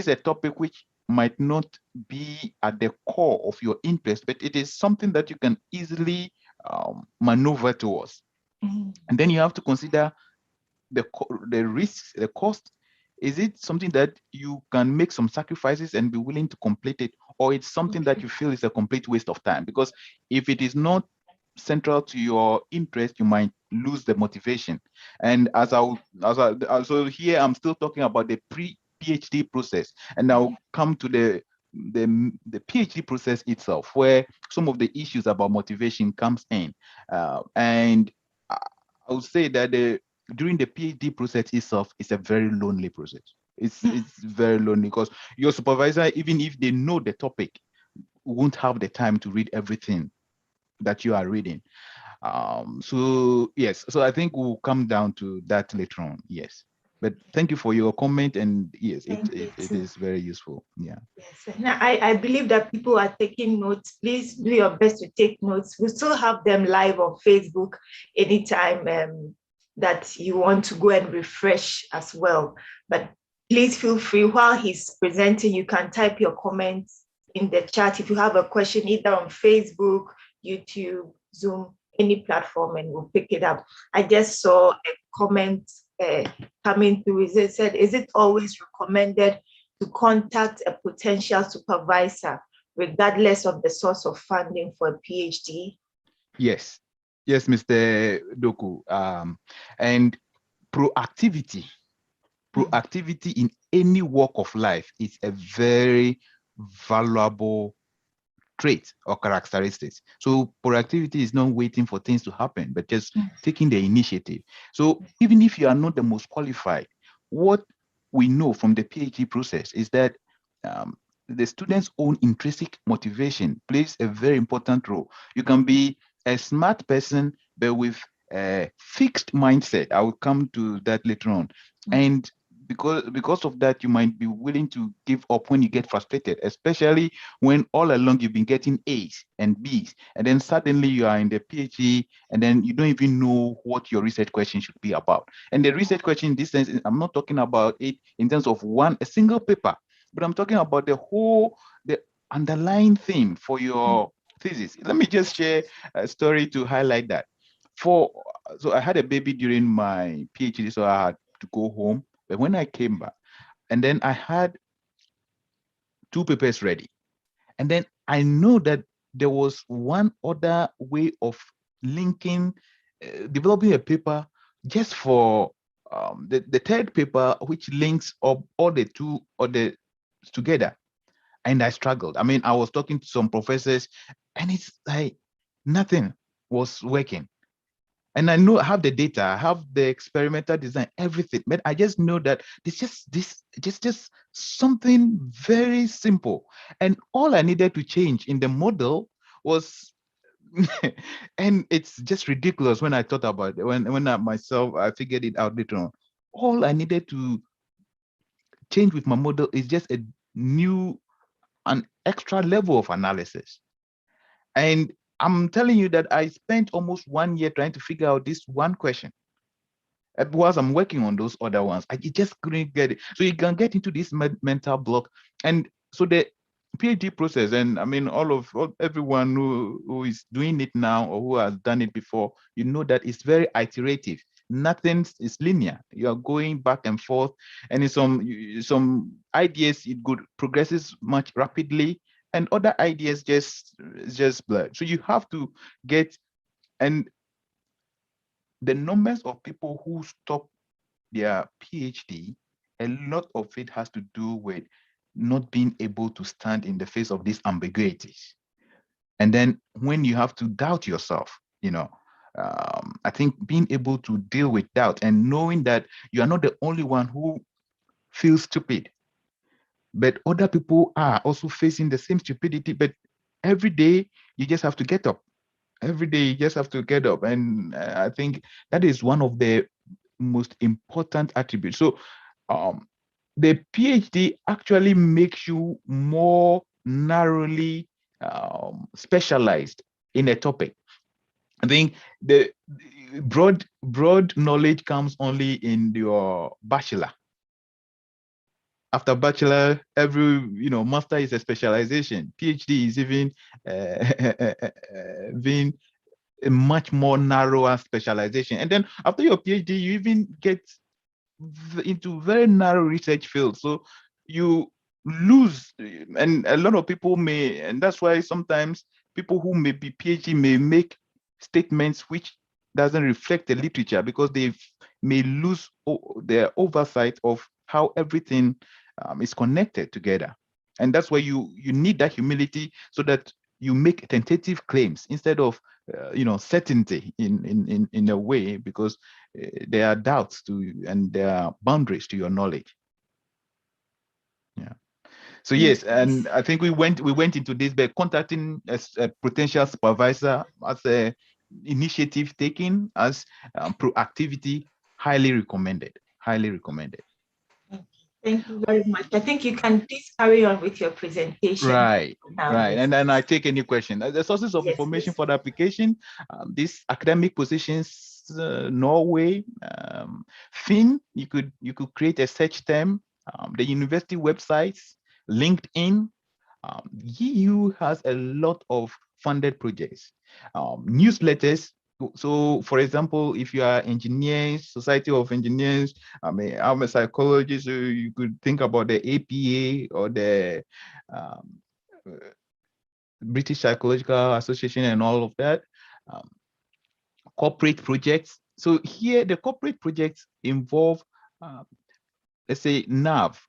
a topic which might not be at the core of your interest, but it is something that you can easily maneuver towards. And then you have to consider the risks, the cost. Is it something that you can make some sacrifices and be willing to complete it, or it's something that you feel is a complete waste of time? Because if it is not central to your interest, you might lose the motivation. And so here I'm still talking about the pre-PhD process, and I'll come to the PhD process itself, where some of the issues about motivation comes in. And I would say that during the PhD process itself, it's a very lonely process. It's very lonely, because your supervisor, even if they know the topic, won't have the time to read everything that you are reading. So yes, so I think we'll come down to that later on. Yes. But thank you for your comment, and yes, Thank you it too. is very useful. Yeah. Yes, now I believe that people are taking notes. Please do your best to take notes. We still have them live on Facebook anytime that you want to go and refresh as well. But please feel free while he's presenting, you can type your comments in the chat if you have a question, either on Facebook, YouTube, Zoom, any platform, and we'll pick it up. I just saw a comment coming through. It said, is it always recommended to contact a potential supervisor, regardless of the source of funding for a PhD? Yes. Yes, Mr. Doku. And proactivity in any walk of life is a very valuable trait or characteristics. So proactivity is not waiting for things to happen, but just taking the initiative. So even if you are not the most qualified, what we know from the PhD process is that the student's own intrinsic motivation plays a very important role. You can be a smart person, but with a fixed mindset. I will come to that later on. And because of that, you might be willing to give up when you get frustrated, especially when all along you've been getting A's and B's, and then suddenly you are in the PhD, and then you don't even know what your research question should be about. And the research question in this sense, I'm not talking about it in terms of a single paper, but I'm talking about the underlying theme for your thesis. Let me just share a story to highlight that. So I had a baby during my PhD, so I had to go home. But when I came back, and then I had 2 papers ready. And then I know that there was one other way of linking, developing a paper just for the third paper, which links up all the two or the together. And I struggled. I mean, I was talking to some professors, and it's like nothing was working. And I know I have the data, I have the experimental design, everything, but I just know that it's just something very simple. And all I needed to change in the model was and it's just ridiculous when I thought about it, when I figured it out later on. All I needed to change with my model is just an extra level of analysis. And I'm telling you that I spent almost 1 year trying to figure out this one question. Whilst I'm working on those other ones, I just couldn't get it. So you can get into this mental block. And so the PhD process, and I mean, everyone who is doing it now or who has done it before, you know that it's very iterative. Nothing is linear. You are going back and forth, and in some ideas it progresses much rapidly, and other ideas just blur. So you have to get, and the numbers of people who stop their PhD, a lot of it has to do with not being able to stand in the face of these ambiguities. And then when you have to doubt yourself, I think being able to deal with doubt and knowing that you are not the only one who feels stupid, but other people are also facing the same stupidity. But every day you just have to get up. Every day you just have to get up. And I think that is one of the most important attributes. So the PhD actually makes you more narrowly specialized in a topic. I think the broad knowledge comes only in your bachelor. After bachelor, every master is a specialization. PhD is even being a much more narrower specialization. And then after your PhD, you even get into very narrow research fields. So you lose, and a lot of people and that's why sometimes people who may be PhD may make statements which doesn't reflect the literature, because they may lose their oversight of how everything is connected together. And that's why you need that humility, so that you make tentative claims instead of certainty in a way, because there are doubts and there are boundaries to your knowledge. Yeah. So yes, and I think we went into this by contacting a potential supervisor as initiative taken, as proactivity, highly recommended. Highly recommended. Thank you very much. I think you can please carry on with your presentation Right, now. right. Yes, And then I take any question. The sources of yes, information please. for the application, these academic positions, Norway, Finn, you could create a search term, the university websites, LinkedIn. EU has a lot of funded projects, newsletters. So, for example, if you are engineers, Society of Engineers, I'm a psychologist, so you could think about the APA or the um, British Psychological Association and all of that. Um, Corporate projects. So here, the corporate projects involve, let's say, NAV,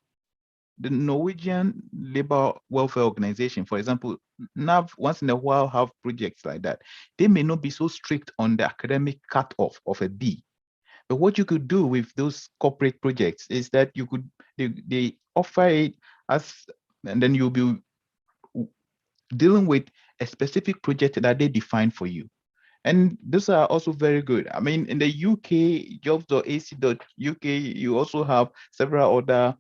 the Norwegian Labor Welfare Organization, for example. NAV once in a while have projects like that. They may not be so strict on the academic cutoff of a B, but what you could do with those corporate projects is that they offer it as, and then you'll be dealing with a specific project that they define for you. And these are also very good. I mean, in the UK, jobs.ac.uk, you also have several other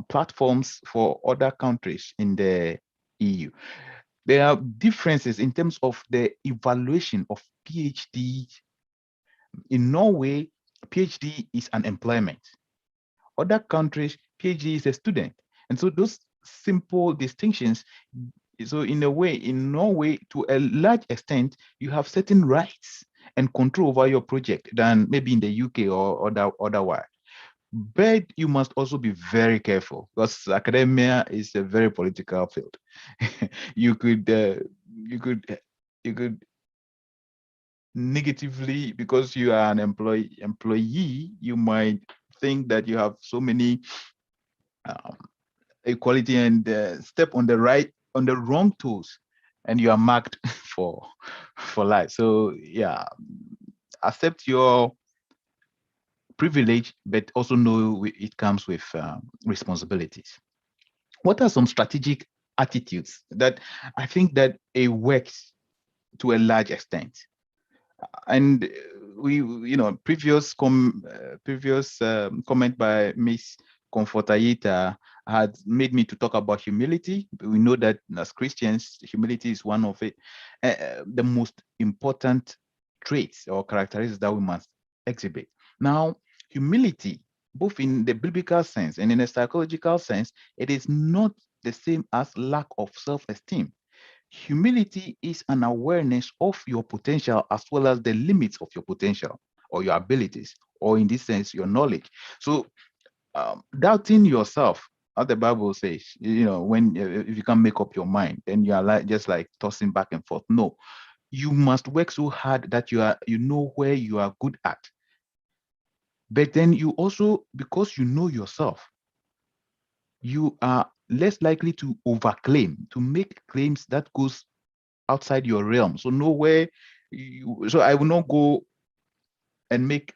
platforms for other countries in the EU. There are differences in terms of the evaluation of PhD. In Norway, PhD is an employment. Other countries, PhD is a student. And so those simple distinctions, so in a way, in Norway, to a large extent, you have certain rights and control over your project than maybe in the UK or otherwise. But you must also be very careful, because academia is a very political field. you could you could you could negatively, because you are an employee, you might think that you have so many um, equality, and step on the wrong toes, and you are marked for life. So yeah, accept your privilege, but also know it comes with responsibilities. What are some strategic attitudes that I think that it works to a large extent? And previous comment by Miss Comfortayita had made me to talk about humility. We know that as Christians, humility is one of the most important traits or characteristics that we must exhibit. Now, humility, both in the biblical sense and in a psychological sense, it is not the same as lack of self-esteem. Humility is an awareness of your potential as well as the limits of your potential or your abilities, or in this sense, your knowledge. So doubting yourself, as the Bible says, when if you can't make up your mind, then you are just like tossing back and forth. No, you must work so hard that you know where you are good at. But then you also, because you know yourself, you are less likely to overclaim, to make claims that goes outside your realm. So so I will not go and make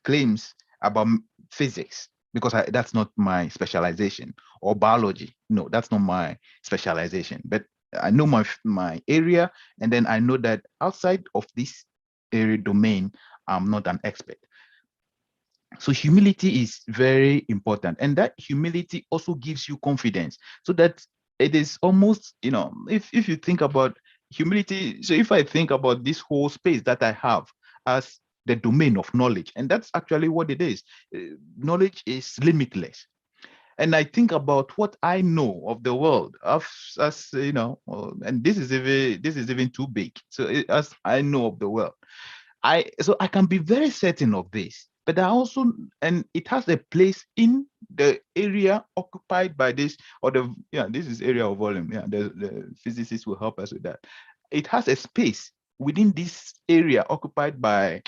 claims about physics, because that's not my specialization, or biology. No, that's not my specialization. But I know my area, and then I know that outside of this area domain, I'm not an expert. So humility is very important, and that humility also gives you confidence, so that it is almost, if you think about humility, so if I think about this whole space that I have as the domain of knowledge, and that's actually what it is. Knowledge is limitless. And I think about what I know of the world, and this is even too big. So as I know of the world, I can be very certain of this, but I also, and it has a place in the area occupied by this, or this is area of volume. Yeah, the physicists will help us with that. It has a space within this area occupied by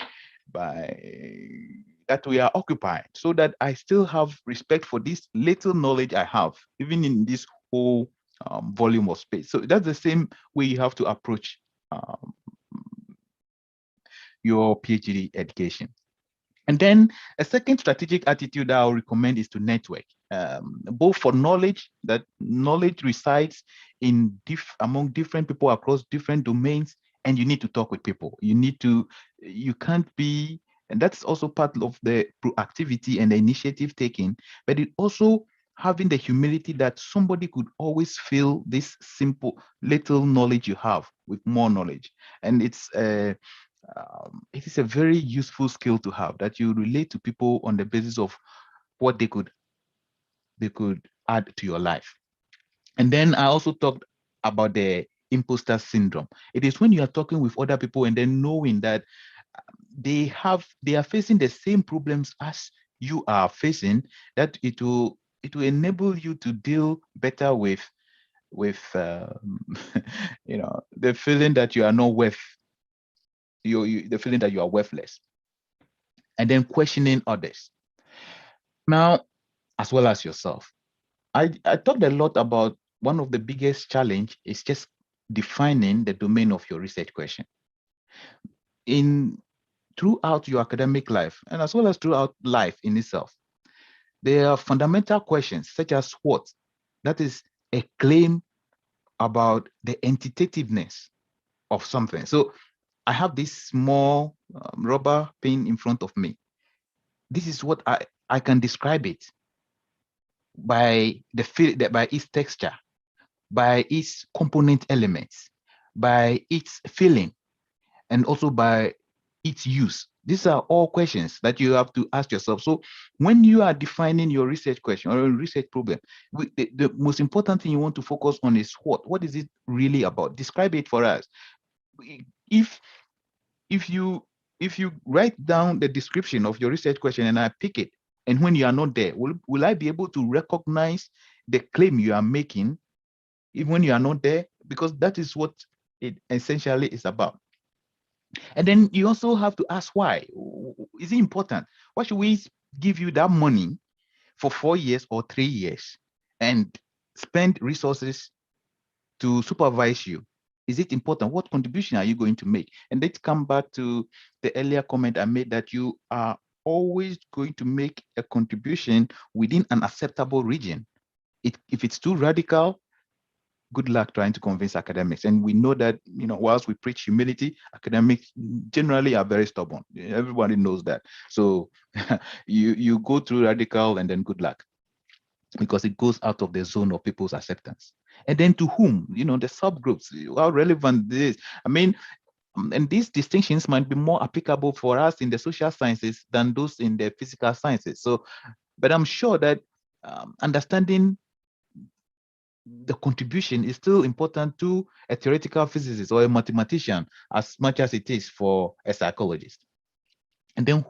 that we are occupying, so that I still have respect for this little knowledge I have, even in this whole volume of space. So that's the same way you have to approach your PhD education. And then a second strategic attitude that I'll recommend is to network, both for knowledge, that knowledge resides among different people across different domains, and you need to talk with people. You can't be, and that's also part of the proactivity and the initiative taking, but it also having the humility that somebody could always fill this simple little knowledge you have with more knowledge. And it is a very useful skill to have, that you relate to people on the basis of what they could add to your life. And then I also talked about the imposter syndrome. It is when you are talking with other people and then knowing that they are facing the same problems as you are facing, that it will enable you to deal better with the feeling that you are not worth the feeling that you are worthless, and then questioning others now as well as yourself. I talked a lot about one of the biggest challenge is just defining the domain of your research question. In throughout your academic life and as well as throughout life in itself, there are fundamental questions such as what? That is a claim about the entitativeness of something. So I have this small rubber pin in front of me. This is what I can describe it by by its texture, by its component elements, by its feeling, and also by its use. These are all questions that you have to ask yourself. So when you are defining your research question or your research problem, the most important thing you want to focus on is what? What is it really about? Describe it for us. If if you if you write down the description of your research question and I pick it, and when you are not there, will I be able to recognize the claim you are making even when you are not there? Because that is what it essentially is about. And then you also have to ask why. Is it important? Why should we give you that money for 4 years or 3 years and spend resources to supervise you? Is it important? What contribution are you going to make? And let's come back to the earlier comment I made, that you are always going to make a contribution within an acceptable region. If it's too radical, good luck trying to convince academics. And we know that, whilst we preach humility, academics generally are very stubborn. Everybody knows that. So you go through radical and then good luck, because it goes out of the zone of people's acceptance. And then to whom, the subgroups, how relevant this, I mean, and these distinctions might be more applicable for us in the social sciences than those in the physical sciences. So, but I'm sure that understanding the contribution is still important to a theoretical physicist or a mathematician as much as it is for a psychologist. And then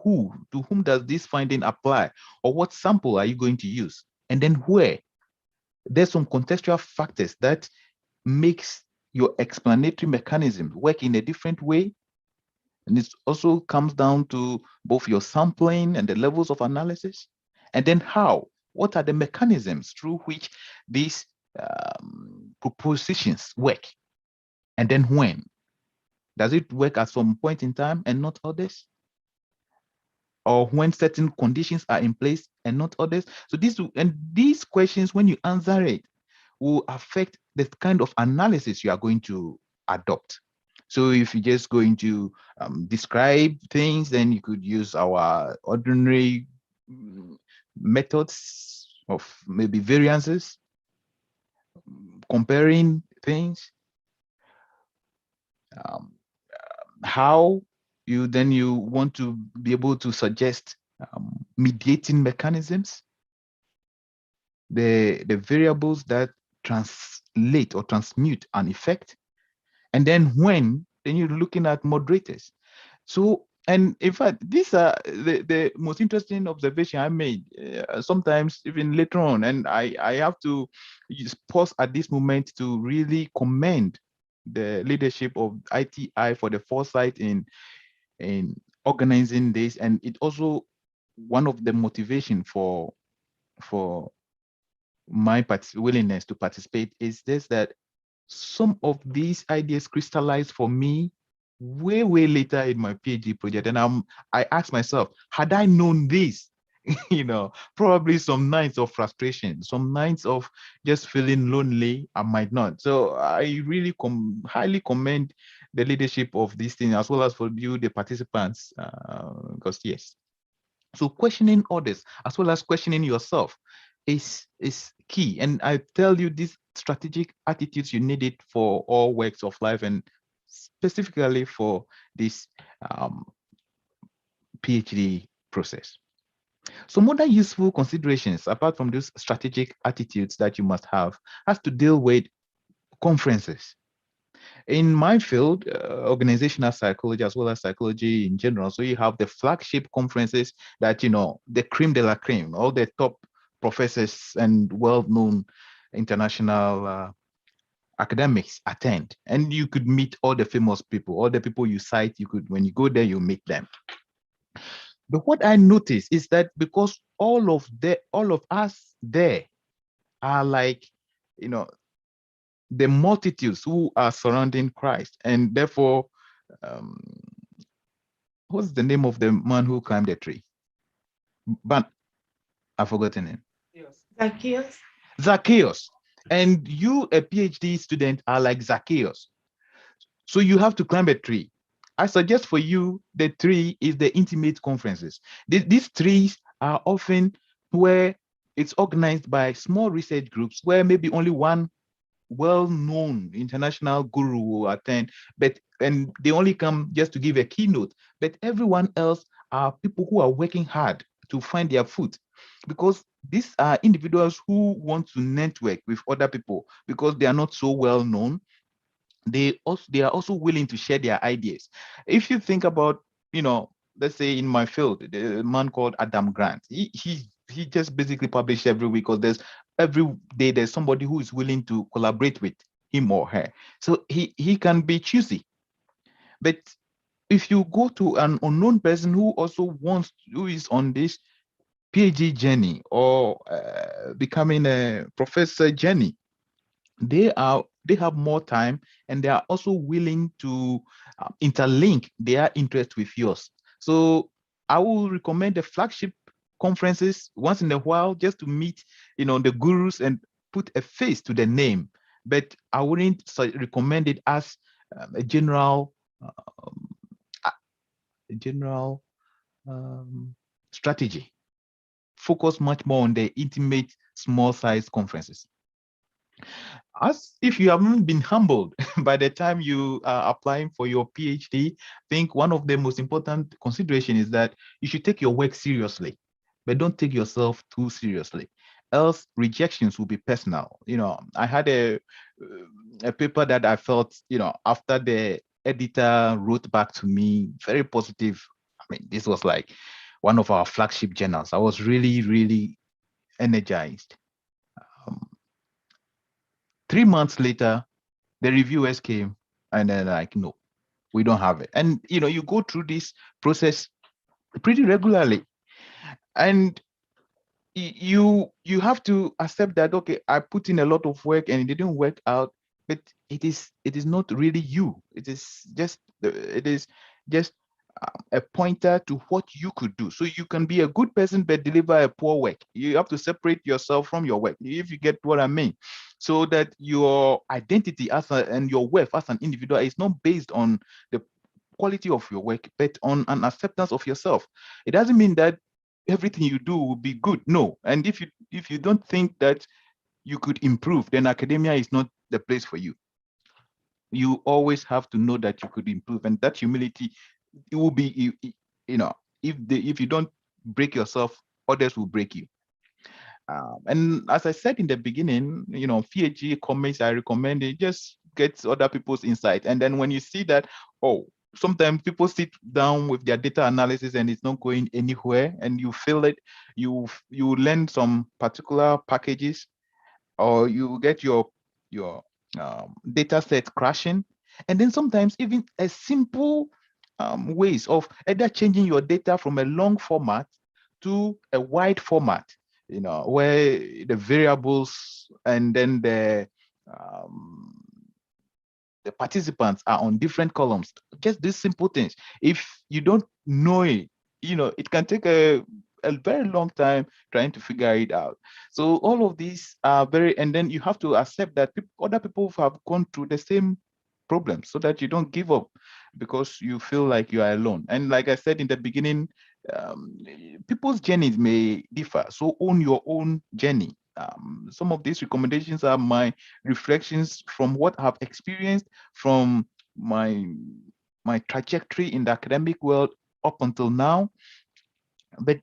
to whom does this finding apply? Or what sample are you going to use? And then where? There's some contextual factors that makes your explanatory mechanism work in a different way. And it also comes down to both your sampling and the levels of analysis. And then how? What are the mechanisms through which these propositions work? And then when? Does it work at some point in time and not others? Or when certain conditions are in place and not others? So these questions, when you answer it, will affect the kind of analysis you are going to adopt. So if you're just going to describe things, then you could use our ordinary methods of maybe variances, comparing things, how you want to be able to suggest mediating mechanisms, the variables that translate or transmute an effect. And then then you're looking at moderators. So, and in fact, these are the most interesting observation I made, sometimes even later on. And I have to just pause at this moment to really commend the leadership of ITI for the foresight in organizing this. And it also, one of the motivation for my willingness to participate is this, that some of these ideas crystallized for me way later in my PhD project. And I asked myself, had I known this, probably some nights of frustration, some nights of just feeling lonely, I might not. So I really highly commend the leadership of this thing, as well as for you, the participants, because yes. So questioning others as well as questioning yourself is key. And I tell you, these strategic attitudes, you need it for all works of life, and specifically for this PhD process. Some other useful considerations, apart from those strategic attitudes that you must have, has to deal with conferences. In my field, organizational psychology as well as psychology in general, so you have the flagship conferences that, the cream de la cream, all the top professors and well-known international academics attend, and you could meet all the famous people, all the people you cite. You could, when you go there, you meet them. But what I notice is that because all of us there are like, the multitudes who are surrounding Christ, and therefore, what's the name of the man who climbed the tree? But I've forgotten him. Zacchaeus. Zacchaeus. And you, a PhD student, are like Zacchaeus. So you have to climb a tree. I suggest for you, the tree is the intimate conferences. These trees are often where it's organized by small research groups where maybe only one well-known international guru will attend, and they only come just to give a keynote. But everyone else are people who are working hard to find their foot, because these are individuals who want to network with other people because they are not so well known. They are also willing to share their ideas. If you think about, let's say in my field, the man called Adam Grant, he just basically publish every week, because every day there's somebody who is willing to collaborate with him or her. So he can be choosy. But if you go to an unknown person who is on this PhD journey, or becoming a professor journey, they have more time, and they are also willing to interlink their interest with yours. So I will recommend the flagship conferences once in a while, just to meet, the gurus and put a face to the name. But I wouldn't recommend it as a general strategy. Focus much more on the intimate, small size conferences. As if you haven't been humbled by the time you are applying for your PhD, I think one of the most important consideration is that you should take your work seriously, but don't take yourself too seriously. Else rejections will be personal. I had a paper that I felt, after the editor wrote back to me, very positive. I mean, this was like one of our flagship journals. I was really, really energized. 3 months later, the reviewers came and they're like, no, we don't have it. And you go through this process pretty regularly, and you have to accept that, okay, I put in a lot of work and it didn't work out, but it is not really you. It is just a pointer to what you could do. So you can be a good person but deliver a poor work. You have to separate yourself from your work, if you get what I mean, so that your identity and your worth as an individual is not based on the quality of your work, but on an acceptance of yourself. It doesn't mean that everything you do will be good. No. And if you don't think that you could improve, then academia is not the place for you. You always have to know that you could improve, and that humility, it will be, if you don't break yourself, others will break you. And as I said in the beginning, PhD comments, I recommend it. Just get other people's insight, and then when you see that, oh, sometimes people sit down with their data analysis and it's not going anywhere, and you feel it, you learn some particular packages, or you get your data set crashing. And then sometimes even a simple ways of either changing your data from a long format to a wide format, where the variables and then the participants are on different columns. Just these simple things. If you don't know it, it can take a very long time trying to figure it out. So all of these are and then you have to accept that other people have gone through the same problems so that you don't give up because you feel like you are alone. And like I said in the beginning, um, people's journeys may differ. So own your own journey. Some of these recommendations are my reflections from what I've experienced from my trajectory in the academic world up until now. But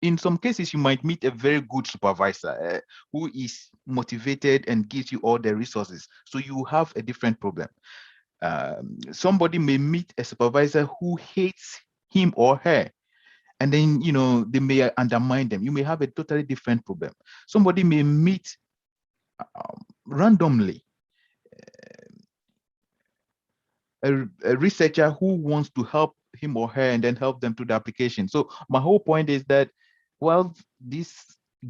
in some cases, you might meet a very good supervisor who is motivated and gives you all the resources. So you have a different problem. Somebody may meet a supervisor who hates him or her, and then they may undermine them. You may have a totally different problem. Somebody may meet randomly a researcher who wants to help him or her and then help them to the application. So my whole point is that while this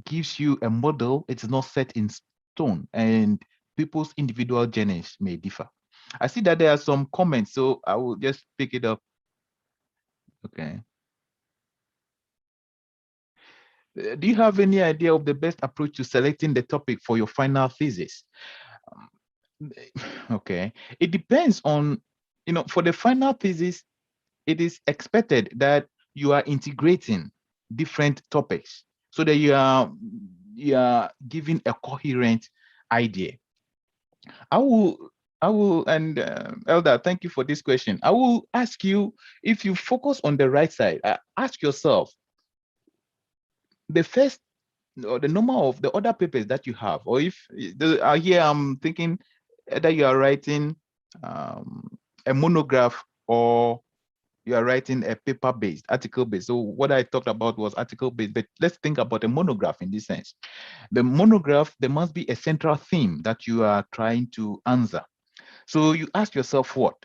gives you a model, it's not set in stone, and people's individual journeys may differ. I see that there are some comments, so I will just pick it up. Okay. Do you have any idea of the best approach to selecting the topic for your final thesis? Okay, it depends on, for the final thesis, it is expected that you are integrating different topics so that you are giving a coherent idea. I will, and Elder, thank you for this question. I will ask you, if you focus on the right side, ask yourself, the first or the number of the other papers that you have, or if here I'm thinking that you are writing a monograph or you are writing a paper-based, article-based. So what I talked about was article-based, but let's think about a monograph in this sense. The monograph, there must be a central theme that you are trying to answer. So you ask yourself, what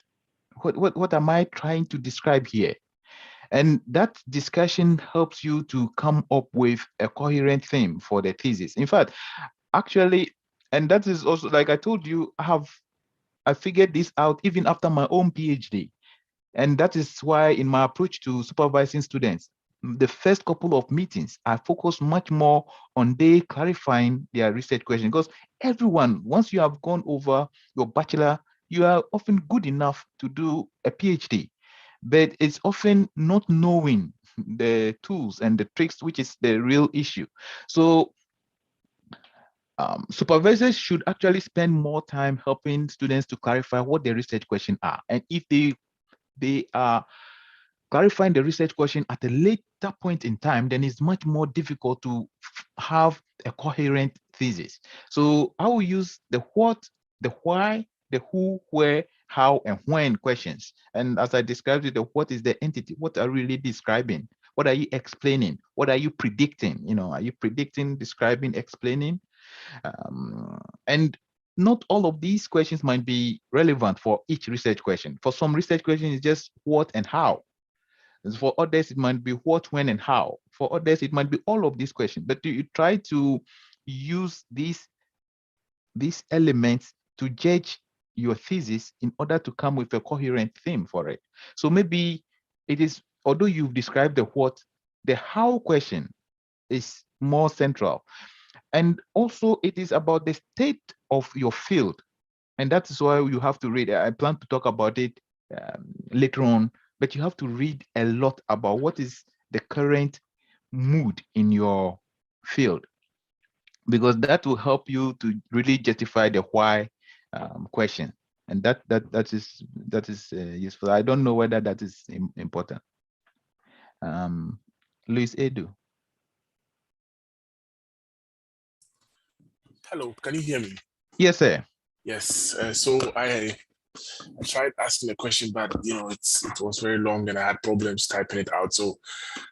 am I trying to describe here? And that discussion helps you to come up with a coherent theme for the thesis. In fact, actually, and that is also, like I told you, I figured this out even after my own PhD. And that is why in my approach to supervising students, the first couple of meetings, I focus much more on they clarifying their research question, because everyone, once you have gone over your bachelor, you are often good enough to do a PhD, but it's often not knowing the tools and the tricks, which is the real issue. So supervisors should actually spend more time helping students to clarify what their research questions are. And if they are clarifying the research question at a later point in time, then it's much more difficult to have a coherent thesis. So I will use the what, the why, the who, where, how, and when questions. And as I described it, the what is the entity? What are you really describing? What are you explaining? What are you predicting? Are you predicting, describing, explaining? And not all of these questions might be relevant for each research question. For some research questions, it's just what and how. And for others, it might be what, when, and how. For others, it might be all of these questions. But you try to use these elements to judge your thesis in order to come with a coherent theme for it. So maybe it is, although you've described the what, the how question is more central. And also it is about the state of your field. And that is why you have to read. I plan to talk about it later on, but you have to read a lot about what is the current mood in your field, because that will help you to really justify the why question. And that is useful. I don't know whether that is important. Luis Edu. Hello, can you hear me? Yes, sir. Yes. So I tried asking a question, but it was very long and I had problems typing it out. So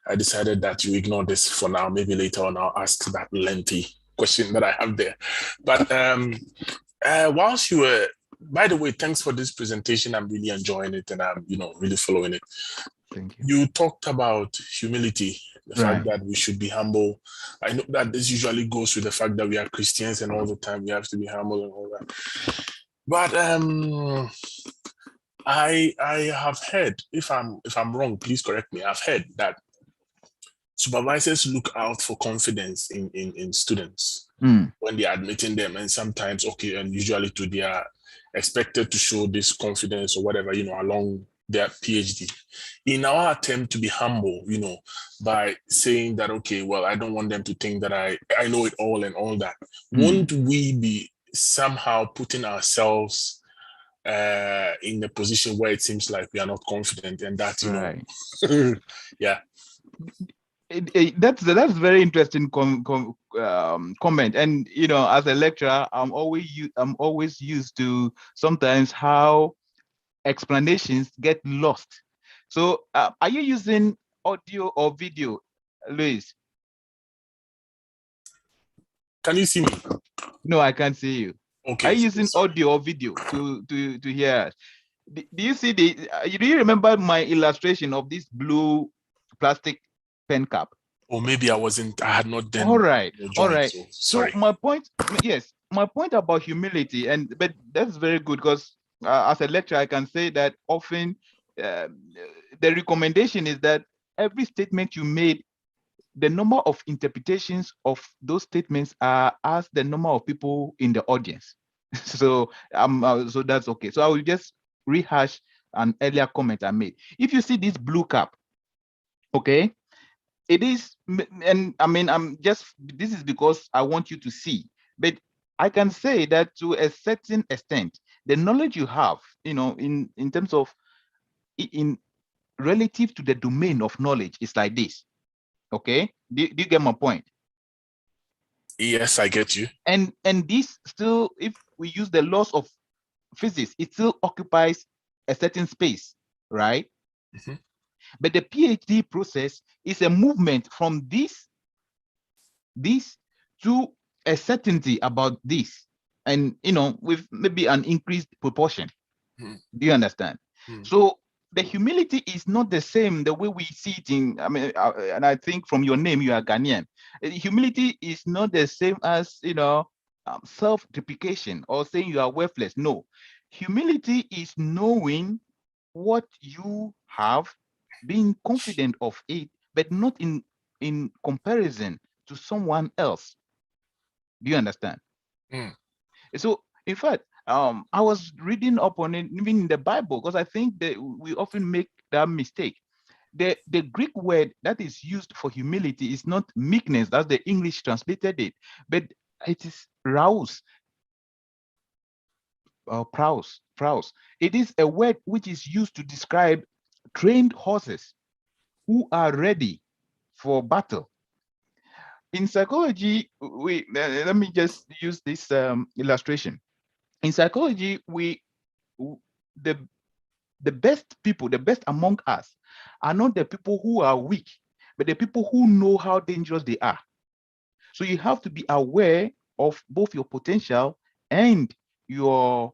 I decided that you ignore this for now. Maybe later on I'll ask that lengthy question that I have there. But whilst you were, by the way, thanks for this presentation. I'm really enjoying it and I'm really following it. Thank you. You talked about humility, the Right. fact that we should be humble. I know that this usually goes with the fact that we are Christians and all the time we have to be humble and all that. But I have heard, if I'm wrong, please correct me. I've heard that supervisors look out for confidence in students when they're admitting them, and sometimes and usually to their expected to show this confidence or whatever, along their PhD. In our attempt to be humble, by saying that, okay, well, I don't want them to think that I know it all and all that. Won't we be somehow putting ourselves in a position where it seems like we are not confident, and that, Right. yeah. That's very interesting comment. And as a lecturer, I'm always used to sometimes how explanations get lost. So are you using audio or video, Luis? Can you see me? No, I can't see you. Okay. Are you using audio or video to hear us? Do you see do you remember my illustration of this blue plastic pen cap? Or maybe I had not done. All right. So, sorry. So my point about humility, but that's very good, because as a lecturer, I can say that often the recommendation is that every statement you made, the number of interpretations of those statements are as the number of people in the audience. So so that's okay. So I will just rehash an earlier comment I made. If you see this blue cap, okay, it is, and I mean, this is because I want you to see, but I can say that to a certain extent, the knowledge you have, in terms of in relative to the domain of knowledge is like this. Okay, do you get my point? Yes, I get you. And this still, if we use the laws of physics, it still occupies a certain space, right? Mm-hmm. But the PhD process is a movement from this to a certainty about this, and with maybe an increased proportion. Mm-hmm. Do you understand? Mm-hmm. So the humility is not the same the way we see it in, and I think from your name, you are Ghanaian. Humility is not the same as, self-deprecation or saying you are worthless. No, humility is knowing what you have, being confident of it, but not in comparison to someone else. Do you understand? So, in fact, I was reading up on it, even in the Bible, because I think that we often make that mistake. The Greek word that is used for humility is not meekness, that's the English translated it, but it is praus. Praus. It is a word which is used to describe trained horses who are ready for battle. In psychology, let me just use this illustration. In psychology, the best people, the best among us, are not the people who are weak, but the people who know how dangerous they are. So you have to be aware of both your potential and your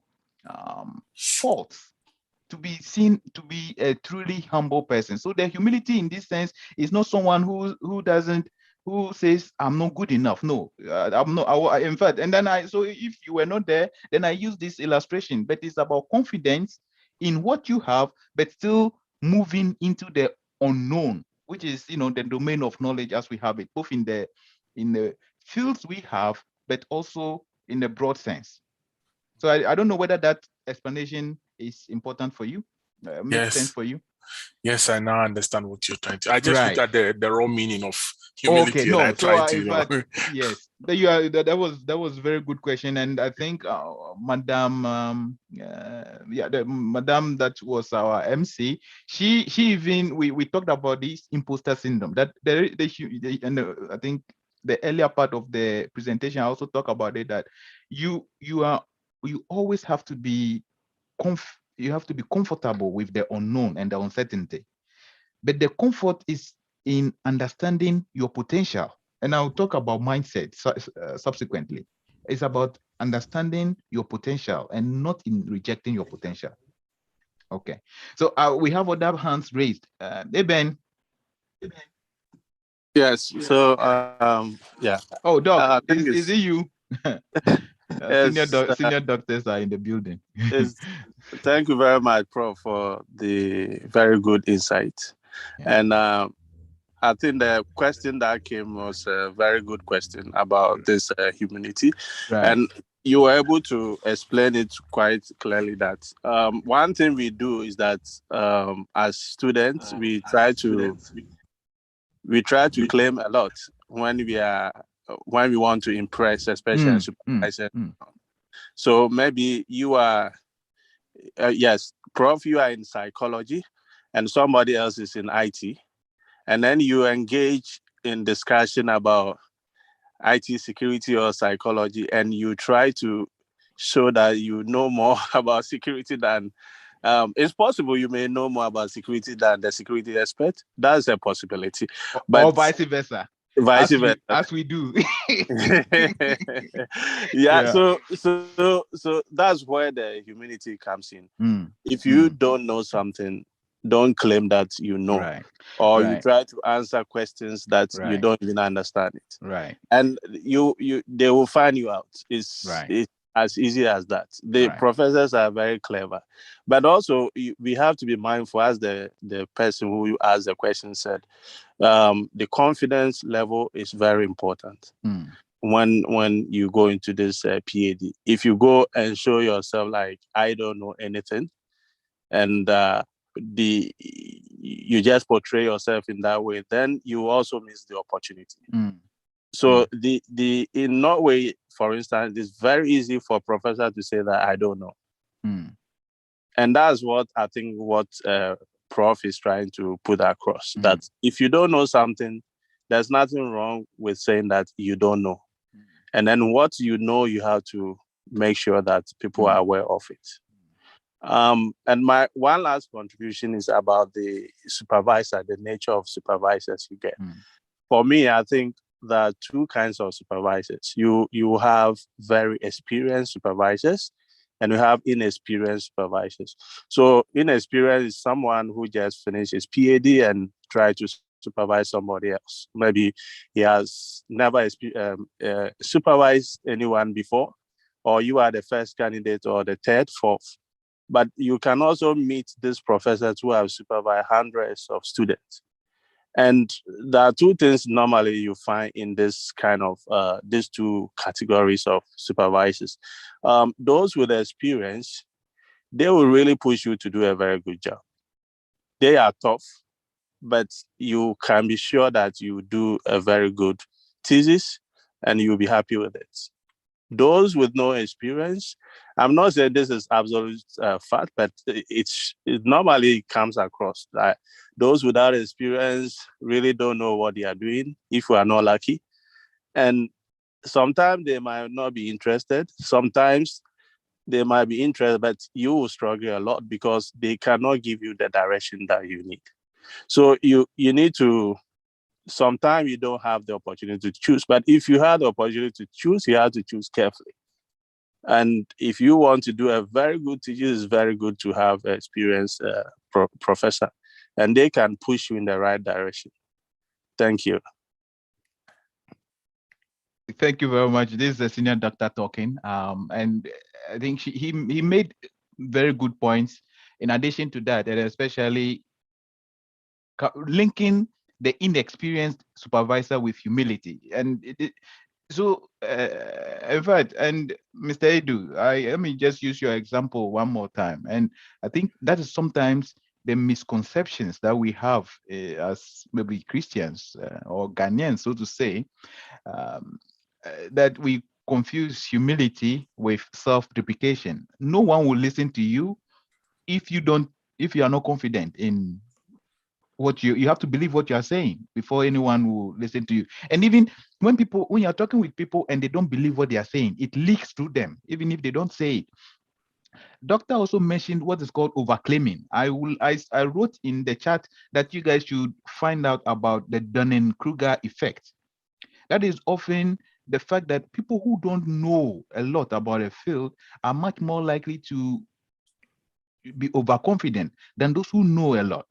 faults to be seen to be a truly humble person. So the humility in this sense is not someone who says I'm not good enough. No, I'm not. In fact, and then so if you were not there, then I use this illustration. But it's about confidence in what you have, but still moving into the unknown, which is the domain of knowledge as we have it, both in the fields we have, but also in the broad sense. So I don't know whether that explanation is important for you, makes sense for you. Yes, I now understand what you're trying to. I just looked at the raw meaning of humility. Okay, no, and I tried to. Yes, that was a very good question, and I think Madam, Madam that was our MC. She even we talked about this imposter syndrome. That and I think the earlier part of the presentation I also talk about it, that you always have to be comfortable with the unknown and the uncertainty. But the comfort is in understanding your potential. And I'll talk about mindset subsequently. It's about understanding your potential and not in rejecting your potential. Okay. So we have other hands raised. Hey, Ben. Yes. So, yeah. Oh, Doc, is it you? Yes, senior doctors are in the building. Thank you very much, Prof, for the very good insight. Yeah. And I think the question that came was a very good question about this humility, Right. and you were able to explain it quite clearly. That one thing we do is that as students we try to claim a lot when we want to impress, especially a supervisor. Mm. So maybe you are yes, prof, you are in psychology, and somebody else is in IT, and then you engage in discussion about IT security or psychology, and you try to show that you know more about security than it's possible you may know more about security than the security expert. That's a possibility, but Or vice versa, vice versa. as we do. Yeah, Yeah. so that's where the humility comes in. Mm. If you don't know something, don't claim that you know, Right. or you Right. try to answer questions that you Right. don't even understand it, Right. and they will find you out. Right. It's as easy as that. The Right. professors are very clever, but also we have to be mindful, as the person who asked the question said. The confidence level is very important Mm. when you go into this PAD. If you go and show yourself like I don't know anything, and you just portray yourself in that way, then you also miss the opportunity. Mm. So the in Norway, for instance, it's very easy for a professor to say that I don't know, Mm. and that's what I think what Prof is trying to put across. Mm. That if you don't know something, there's nothing wrong with saying that you don't know, and then what you know, you have to make sure that people are aware of it. And my one last contribution is about the supervisor, the nature of supervisors you get. For me, I think there are two kinds of supervisors. You have very experienced supervisors, and you have inexperienced supervisors. So inexperienced is someone who just finished his PhD and try to supervise somebody else. Maybe he has never supervised anyone before, or you are the first candidate or the third, fourth. But you can also meet these professors who have supervised hundreds of students. And there are two things normally you find in this kind of these two categories of supervisors. Those with experience, they will really push you to do a very good job. They are tough, but you can be sure that you do a very good thesis and you'll be happy with it. Those with no experience, I'm not saying this is absolute fact, but it normally comes across that those without experience really don't know what they are doing if we are not lucky. And sometimes they might not be interested. Sometimes they might be interested, but you will struggle a lot because they cannot give you the direction that you need. So you need to, sometimes you don't have the opportunity to choose, but if you had the opportunity to choose, you have to choose carefully. And if you want to do a very good teacher, it's very good to have an experienced professor, and they can push you in the right direction. Thank you. Thank you very much. This is the senior doctor talking, and I think he made very good points. In addition to that, and especially linking the inexperienced supervisor with humility, and so in fact, and Mr. Edu, let me just use your example one more time, and I think that is sometimes the misconceptions that we have as maybe Christians or Ghanaians, so to say. That we confuse humility with self-deprecation. No one will listen to you if you are not confident in what you have to believe what you are saying before anyone will listen to you. And even when you're talking with people and they don't believe what they are saying, it leaks through them, even if they don't say it. Doctor also mentioned what is called overclaiming. I wrote in the chat that you guys should find out about the Dunning-Kruger effect. That is often the fact that people who don't know a lot about a field are much more likely to be overconfident than those who know a lot.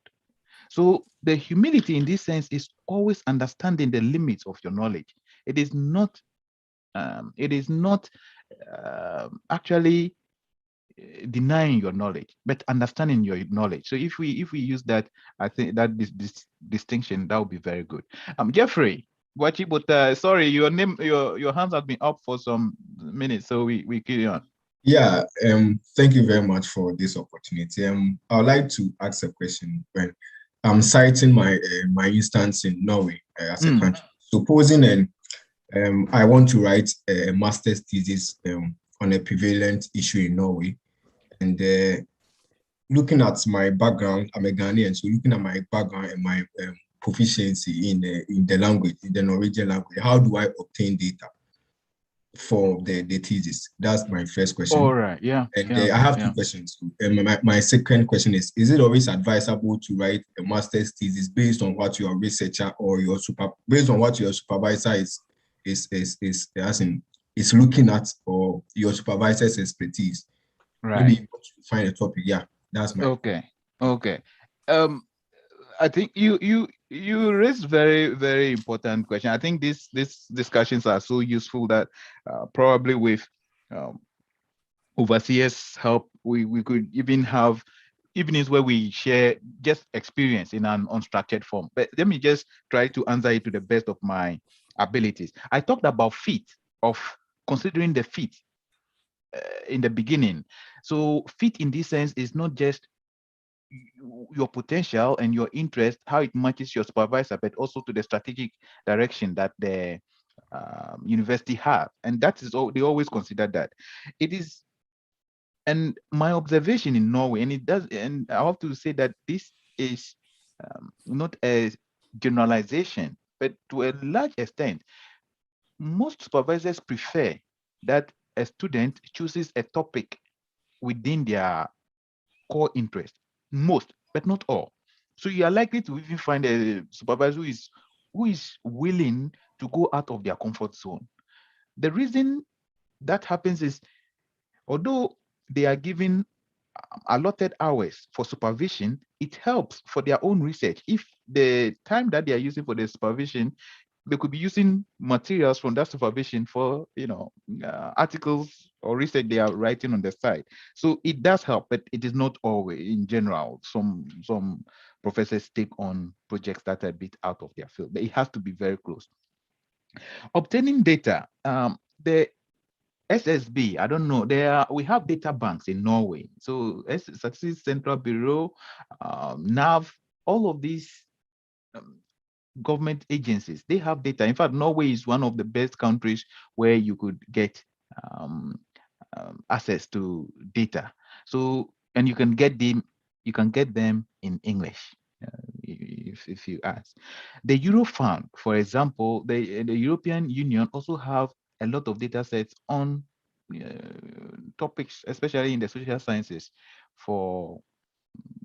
So the humility in this sense is always understanding the limits of your knowledge. It is not actually denying your knowledge, but understanding your knowledge. So if we use that, I think that this distinction, that would be very good. Jeffrey Wachi, but sorry, your hands have been up for some minutes, so we carry on. Yeah, thank you very much for this opportunity. I would like to ask a question when I'm citing my instance in Norway as a country. Supposing I want to write a master's thesis on a prevalent issue in Norway, and looking at my background, I'm a Ghanaian, so looking at my background and my proficiency in the language, in the Norwegian language, how do I obtain data for the thesis? That's my first question. All right, yeah. And I have two questions. My second question is it always advisable to write a master's thesis based on what your researcher or based on what your supervisor is looking at, or your supervisor's expertise? Right. Maybe you want to find a topic. Yeah, that's my okay. I think you raised very important question. I think these discussions are so useful that probably with overseers help, we could even have evenings where we share just experience in an unstructured form. But let me just try to answer it to the best of my abilities. I talked about fit, of considering the fit in the beginning. So fit in this sense is not just your potential and your interest, how it matches your supervisor, but also to the strategic direction that the university have. And that is all, they always consider that. It is, and my observation in Norway, and it does, and I have to say that this is not a generalization, but to a large extent, most supervisors prefer that a student chooses a topic within their core interest. Most, but not all. So you are likely to even find a supervisor who is willing to go out of their comfort zone. The reason that happens is, although they are given allotted hours for supervision, it helps for their own research. If the time that they are using for the supervision, they could be using materials from that supervision for, articles or research they are writing on the side. So it does help, but it is not always. In general, some professors take on projects that are a bit out of their field, but it has to be very close. Obtaining data, the SSB, I don't know. We have data banks in Norway. So Statistics Central Bureau, NAV, all of these government agencies, they have data. In fact, Norway is one of the best countries where you could get access to data. So, and you can get them in English. If you ask. The Eurofund, for example, the European Union also have a lot of data sets on topics, especially in the social sciences,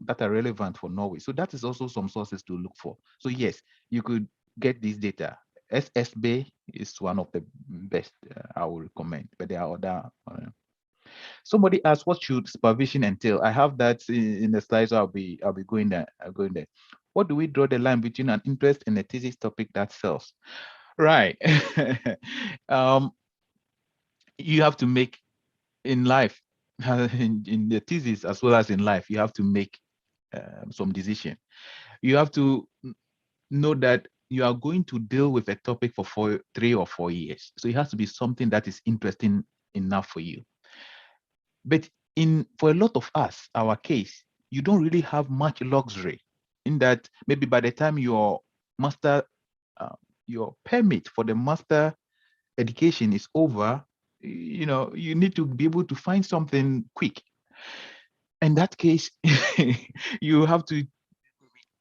that are relevant for Norway. So that is also some sources to look for. So yes, you could get this data. SSB is one of the best I would recommend, but there are other. Somebody asked, what should supervision entail? I have that in the slides. So I'll be going there. What do we draw the line between an interest and a thesis topic that sells? Right. You have to make in life, in the thesis as well as in life, you have to make some decision. You have to know that you are going to deal with a topic for 3 or 4 years. So it has to be something that is interesting enough for you. But for a lot of us, our case, you don't really have much luxury in that maybe by the time your permit for the master education is over, you need to be able to find something quick. In that case, you have to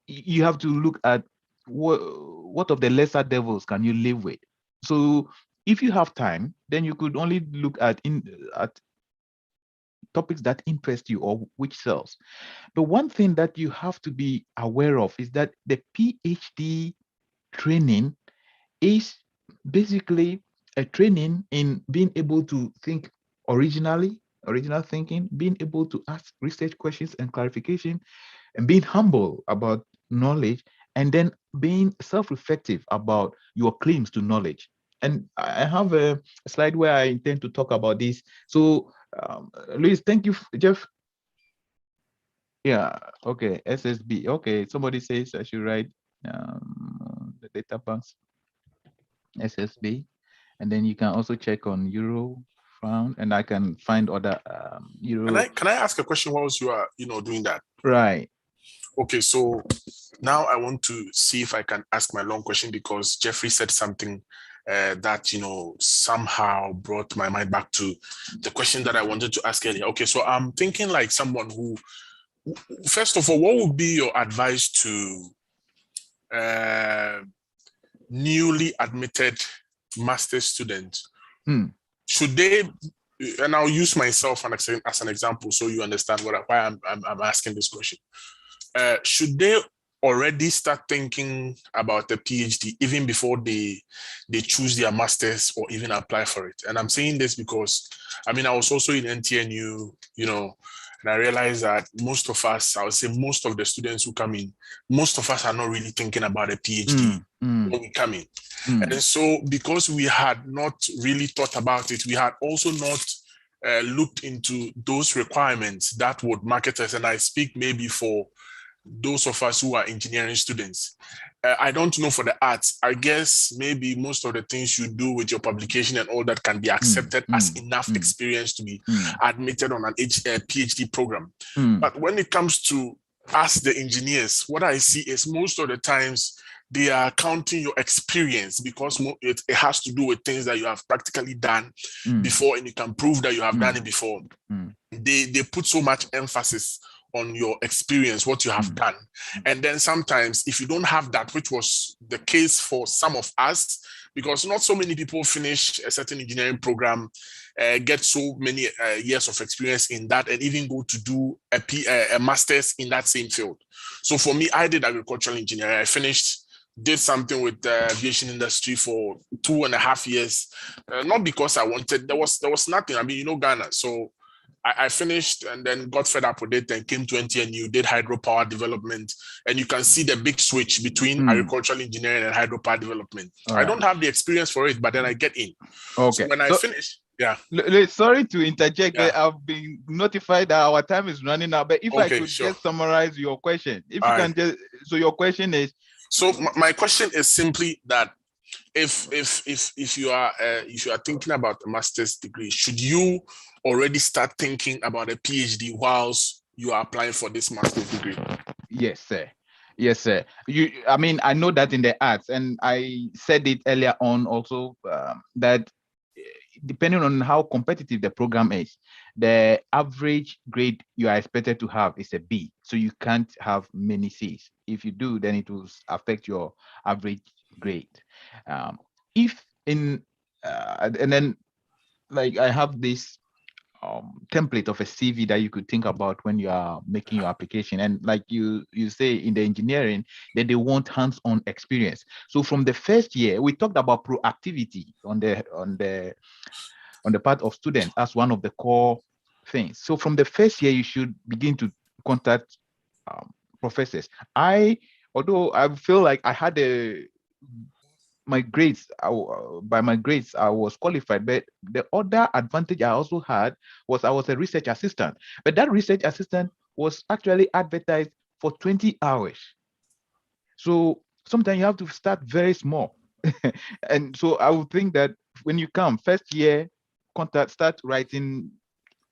look at what of the lesser devils can you live with. So if you have time, then you could only look at topics that interest you or which sells. But one thing that you have to be aware of is that the PhD training is basically a training in being able to think original thinking, being able to ask research questions and clarification, and being humble about knowledge, and then being self-reflective about your claims to knowledge. And I have a slide where I intend to talk about this. So Luis, thank you, Jeff. Yeah, okay, SSB. Okay, somebody says I should write the data banks, SSB, and then you can also check on Euro Found, and I can find other Euro. Can I ask a question whilst you are doing that? Right. Okay, so now I want to see if I can ask my long question, because Jeffrey said something that somehow brought my mind back to the question that I wanted to ask earlier. Okay, so I'm thinking like someone who, first of all, what would be your advice to newly admitted master's students? Should they, and I'll use myself as an example so you understand why I'm asking this question. Should they already start thinking about a PhD even before they choose their master's or even apply for it? And I'm saying this because, I was also in NTNU, and I realized that most of us, I would say most of the students who come in, most of us are not really thinking about a PhD when we come in. And so because we had not really thought about it, we had also not looked into those requirements that would market us. And I speak maybe for those of us who are engineering students. I don't know for the arts. I guess maybe most of the things you do with your publication and all that can be accepted as enough experience to be admitted on an PhD program. But when it comes to us, the engineers, what I see is most of the times they are counting your experience, because it has to do with things that you have practically done before, and you can prove that you have done it before. They put so much emphasis on your experience, what you have done. And then sometimes if you don't have that, which was the case for some of us, because not so many people finish a certain engineering program, get so many years of experience in that, and even go to do a master's in that same field. So for me, I did agricultural engineering. I finished, did something with the aviation industry for 2.5 years, not because I wanted, there was nothing. Ghana. So I finished and then got fed up with it and came to NTNU, did hydropower development. And you can see the big switch between agricultural engineering and hydropower development. I don't have the experience for it, but then I get in. Okay. So when I finish, sorry to interject, but I've been notified that our time is running out. But if I could just summarize your question, if you can just, so your question is. So my question is simply that if you are thinking about a master's degree, should you already start thinking about a PhD whilst you are applying for this master's degree? Yes, sir. Yes, sir. I know that in the arts, and I said it earlier on also, that depending on how competitive the program is, the average grade you are expected to have is a B. So you can't have many C's. If you do, then it will affect your average grade. And then, like, I have this template of a CV that you could think about when you are making your application. And like you say in the engineering, that they want hands-on experience. So from the first year, we talked about proactivity on the part of students as one of the core things. So from the first year, you should begin to contact professors. Although I feel like I had my grades, by my grades, I was qualified. But the other advantage I also had was I was a research assistant. But that research assistant was actually advertised for 20 hours. So sometimes you have to start very small. And so I would think that when you come first year, start writing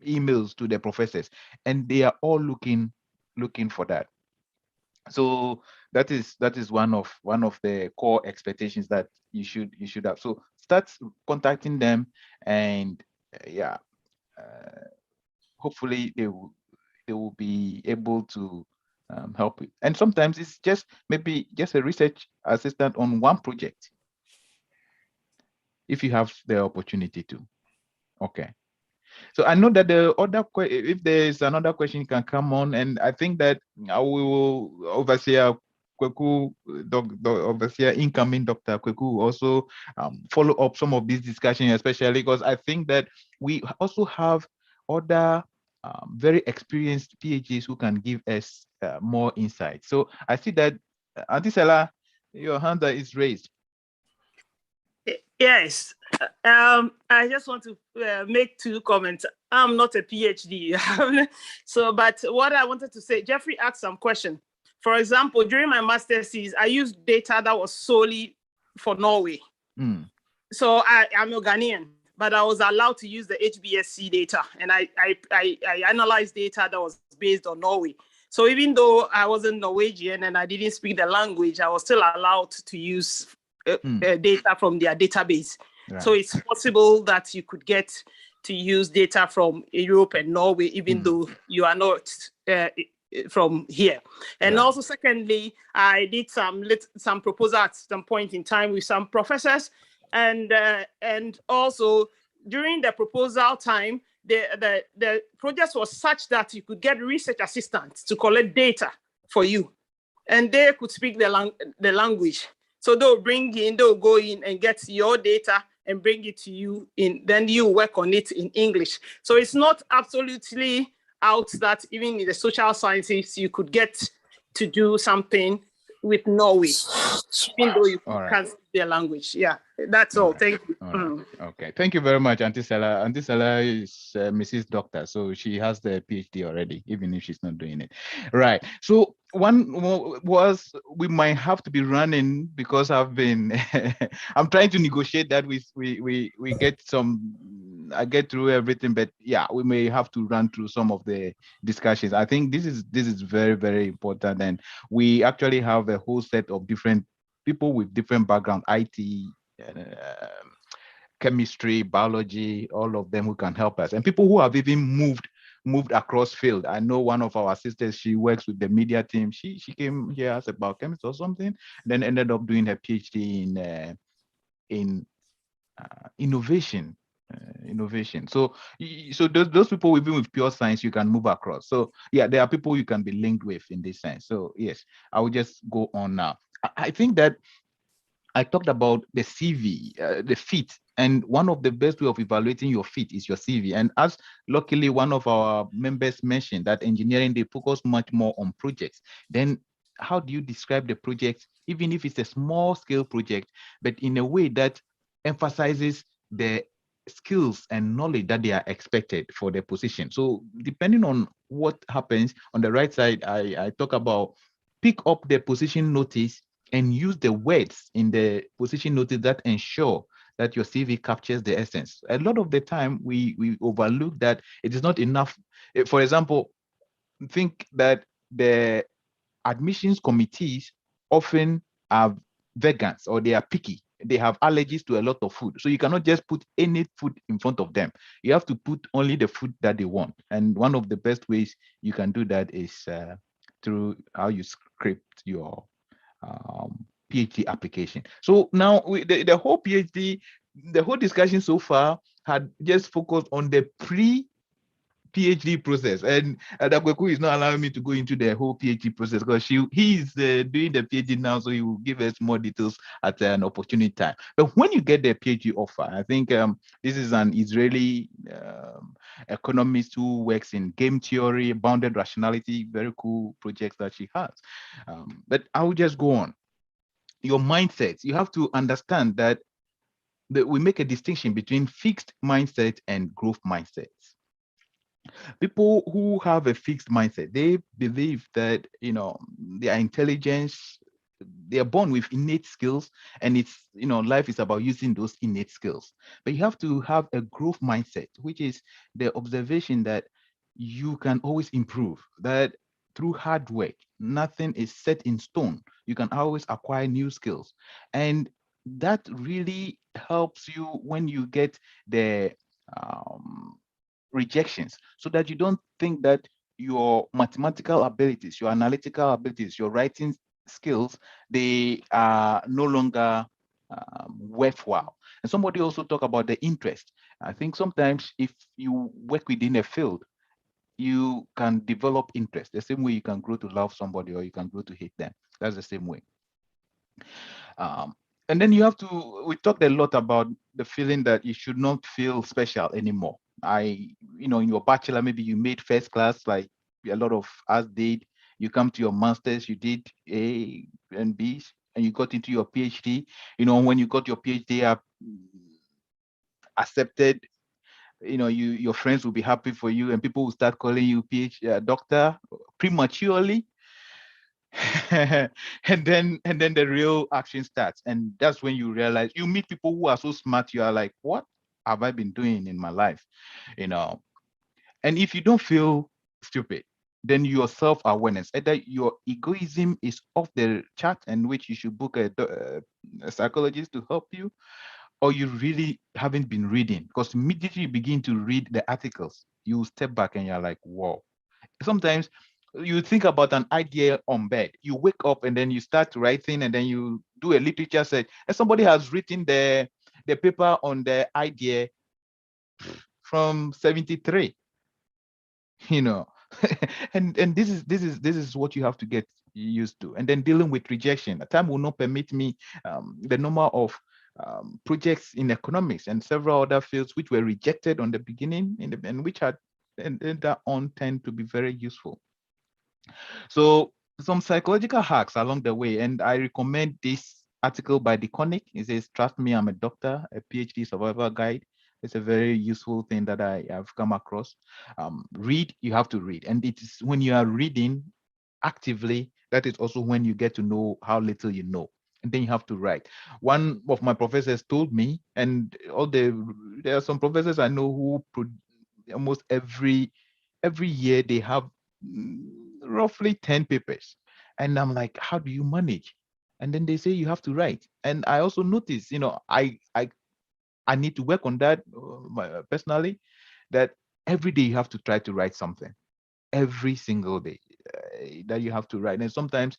emails to the professors, and they are all looking for that. So that is one of the core expectations that you should have. So start contacting them, and hopefully they will be able to help you. And sometimes it's just maybe just a research assistant on one project, if you have the opportunity to. Okay. So I know that if there is another question, you can come on, and I think that I will overseer Kweku, overseer incoming Dr. Kweku, also follow up some of these discussions, especially because I think that we also have other very experienced PhDs who can give us more insight. So I see that Auntie Sela, your hand is raised. Yes. I just want to make two comments. I'm not a PhD. So, but what I wanted to say, Jeffrey asked some question. For example, during my master's thesis, I used data that was solely for Norway. So I'm a Ghanaian, but I was allowed to use the HBSC data, and I analyzed data that was based on Norway. So even though I wasn't Norwegian and I didn't speak the language, I was still allowed to use data from their database. Right. So it's possible that you could get to use data from Europe and Norway, even though you are not from here. And also, secondly, I did some proposal at some point in time with some professors, and also during the proposal time, the project was such that you could get research assistants to collect data for you, and they could speak the language. So they'll go in and get your data and bring it to you then you work on it in English. So it's not absolutely out that even in the social sciences, you could get to do something with Norway, even though you can't speak their language. Yeah, that's all. Thank you. Okay, thank you very much, Auntie Stella. Auntie Stella is Mrs. Doctor, so she has the PhD already, even if she's not doing it. Right. So one was we might have to be running because I've been I'm trying to negotiate that we get some. I get through everything, but yeah, we may have to run through some of the discussions. I think this is very, very important, and we actually have a whole set of different people with different background, IT, chemistry, biology, all of them who can help us, and people who have even moved across field. I know one of our sisters, she works with the media team. She came here as a biochemist or something, then ended up doing her PhD in innovation. So those people, even with pure science, you can move across. So yeah, there are people you can be linked with in this sense. So yes, I will just go on now. I think that I talked about the CV, the fit, and one of the best way of evaluating your fit is your CV. And as luckily one of our members mentioned that engineering, they focus much more on projects. Then how do you describe the project, even if it's a small scale project, but in a way that emphasizes the skills and knowledge that they are expected for their position? So depending on what happens on the right side, I talk about pick up the position notice and use the words in the position notice that ensure that your CV captures the essence. A lot of the time, we overlook that it is not enough. For example, think that the admissions committees often are vegans or they are picky. They have allergies to a lot of food. So you cannot just put any food in front of them. You have to put only the food that they want. And one of the best ways you can do that is through how you script your PhD application. So now the whole PhD, the whole discussion so far had just focused on the pre-PhD process, and Adakweku is not allowing me to go into the whole PhD process because he's doing the PhD now, so he will give us more details at an opportunity time. But when you get the PhD offer, I think this is an Israeli economist who works in game theory, bounded rationality, very cool projects that she has. But I will just go on. Your mindset, you have to understand that we make a distinction between fixed mindset and growth mindsets. People who have a fixed mindset, they believe that their intelligence, they are born with innate skills, and it's life is about using those innate skills. But you have to have a growth mindset, which is the observation that you can always improve, that through hard work, nothing is set in stone. You can always acquire new skills. And that really helps you when you get the rejections, so that you don't think that your mathematical abilities, your analytical abilities, your writing skills, they are no longer worthwhile. And somebody also talk about the interest. I think sometimes if you work within a field, you can develop interest the same way you can grow to love somebody or you can grow to hate them. That's the same way. And then we talked a lot about the feeling that you should not feel special anymore. In your bachelor, maybe you made first class, like a lot of us did. You come to your master's, you did A and B's, and you got into your PhD. When you got your PhD, accepted, your friends will be happy for you, and people will start calling you doctor prematurely. and then the real action starts, and that's when you realize you meet people who are so smart. You are like, what have I been doing in my life? you know and if you don't feel stupid, then your self-awareness, either your egoism is off the chart, and which you should book a psychologist to help you, or you really haven't been reading, because immediately you begin to read the articles, you step back and you're like, whoa. Sometimes you think about an idea on bed, you wake up and then you start writing, and then you do a literature search, and somebody has written the paper on the idea from 73. you know and this is what you have to get used to. And then dealing with rejection, a time will not permit me, the number of projects in economics and several other fields which were rejected on the beginning, and which had and that on tend to be very useful. So some psychological hacks along the way, and I recommend this article by DeConnick. It says, "Trust me, I'm a doctor, a PhD survival guide." It's a very useful thing that I have come across. Read, you have to read. And it is when you are reading actively, that is also when you get to know how little you know. And then you have to write. One of my professors told me, and there are some professors I know who almost every year they have roughly 10 papers. And I'm like, how do you manage? And then they say you have to write. And I also noticed, I need to work on that personally, that every day you have to try to write something, every single day, that you have to write. And sometimes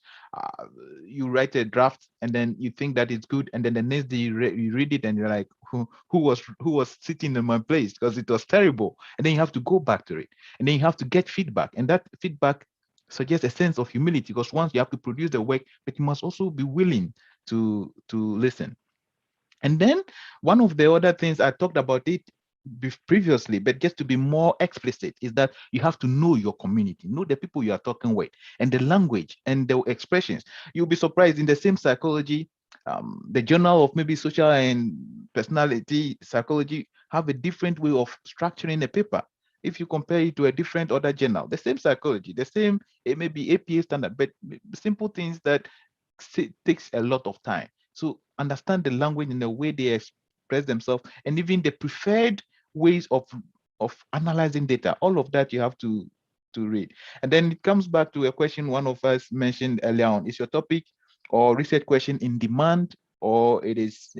you write a draft and then you think that it's good, and then the next day you read it and you're like, who was sitting in my place, because it was terrible. And then you have to go back to it, and then you have to get feedback, and that feedback suggests a sense of humility, because once you have to produce the work, but you must also be willing to listen. And then one of the other things, I talked about it previously, but just to be more explicit, is that you have to know your community, know the people you are talking with, and the language and the expressions. You'll be surprised, in the same psychology, the journal of maybe social and personality psychology have a different way of structuring a paper. If you compare it to a different other journal, the same psychology, the same, it may be APA standard, but simple things that takes a lot of time. So understand the language and the way they express themselves, and even the preferred ways of analyzing data. All of that you have to read. And then it comes back to a question one of us mentioned earlier on: is your topic or research question in demand, or it's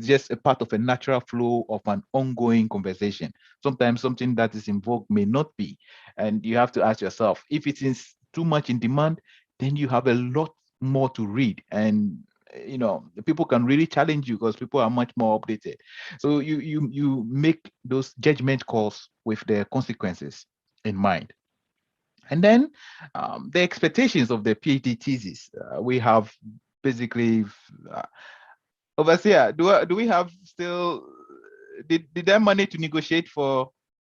just a part of a natural flow of an ongoing conversation? Sometimes something that is in vogue may not be, and you have to ask yourself, if it is too much in demand, then you have a lot more to read. And the people can really challenge you, because people are much more updated. So you make those judgment calls with the consequences in mind. And then the expectations of the PhD thesis. We have basically, uh, overseer, do we have still, did I manage to negotiate for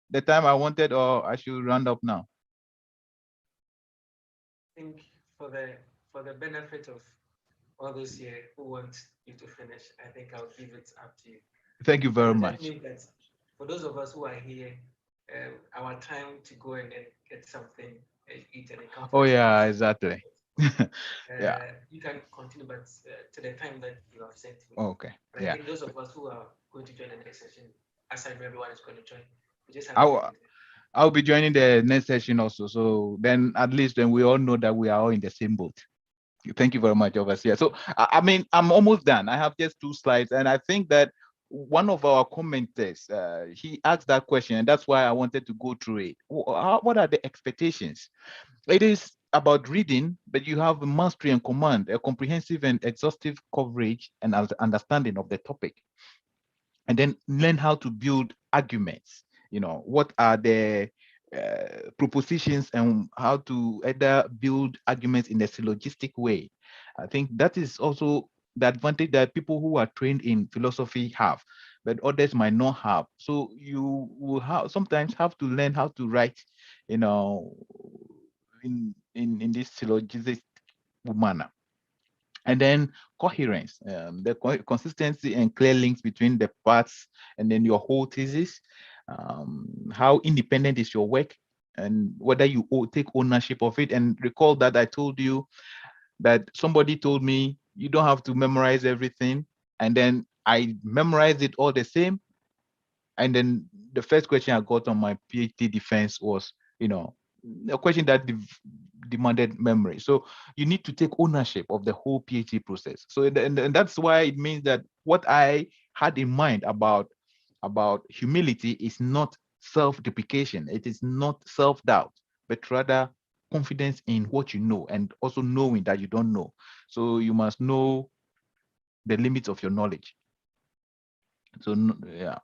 the time I wanted, or I should round up now? I think for the benefit of others here who want you to finish, I think I'll leave it up to you. Thank you very Does that much. mean that for those of us who are here, our time to go and then get something, eat and then come for Oh the yeah, second exactly. Yeah. you can continue, but to the time that you have sent me. Okay. But I Yeah. think those of us who are going to join the next session, aside from everyone is going to join, we just have I to will, leave it. I'll be joining the next session also. So then at least then we all know that we are all in the same boat. Thank you very much, Overseer. So, I mean, I'm almost done. I have just 2 slides. And I think that one of our commenters, he asked that question, and that's why I wanted to go through it. What are the expectations? It is about reading, but you have mastery and command, a comprehensive and exhaustive coverage and understanding of the topic. And then learn how to build arguments. What are the propositions, and how to either build arguments in a syllogistic way. I think that is also the advantage that people who are trained in philosophy have, but others might not have. So you will sometimes have to learn how to write, in this syllogistic manner. And then coherence, the consistency and clear links between the parts and then your whole thesis. How independent is your work, and whether you take ownership of it. And recall that I told you that somebody told me you don't have to memorize everything, and then I memorized it all the same. And then the first question I got on my PhD defense was, a question that demanded memory. So you need to take ownership of the whole PhD process. So and that's why it means that what I had in mind about humility is not self-deprecation. It is not self-doubt, but rather confidence in what you know, and also knowing that you don't know. So you must know the limits of your knowledge. So yeah.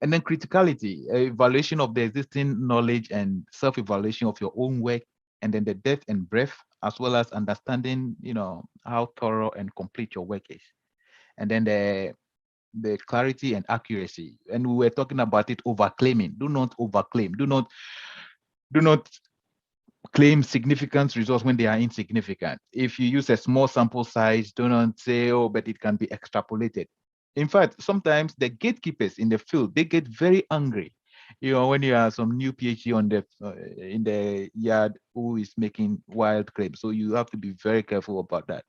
And then criticality, evaluation of the existing knowledge and self-evaluation of your own work, and then the depth and breadth, as well as understanding, how thorough and complete your work is. And then the clarity and accuracy. And we were talking about it, overclaiming. Do not overclaim. Do not claim significant results when they are insignificant. If you use a small sample size, do not say, oh, but it can be extrapolated. In fact, sometimes the gatekeepers in the field, they get very angry. When you have some new PhD on the in the yard who is making wild claims. So you have to be very careful about that.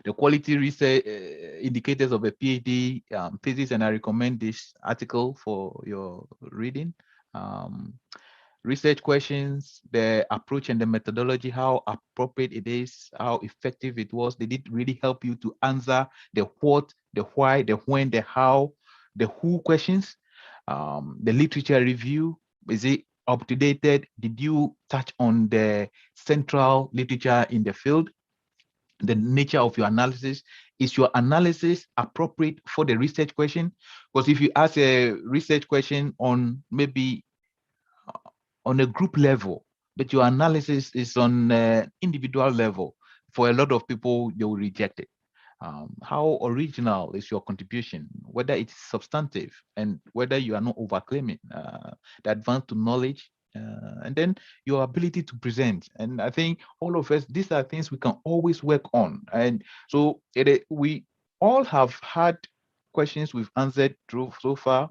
The quality research indicators of a PhD thesis, and I recommend this article for your reading. Research questions, the approach and the methodology, how appropriate it is, how effective it was. Did it really help you to answer the what, the why, the when, the how, the who questions? The literature review, is it up to date? Did you touch on the central literature in the field? The nature of your analysis, is your analysis appropriate for the research question? Because if you ask a research question on maybe on a group level, but your analysis is on individual level, for a lot of people, they will reject it. How original is your contribution, whether it's substantive, and whether you are not overclaiming the advanced knowledge, and then your ability to present. And I think all of us, these are things we can always work on. And so we all have had questions we've answered through so far,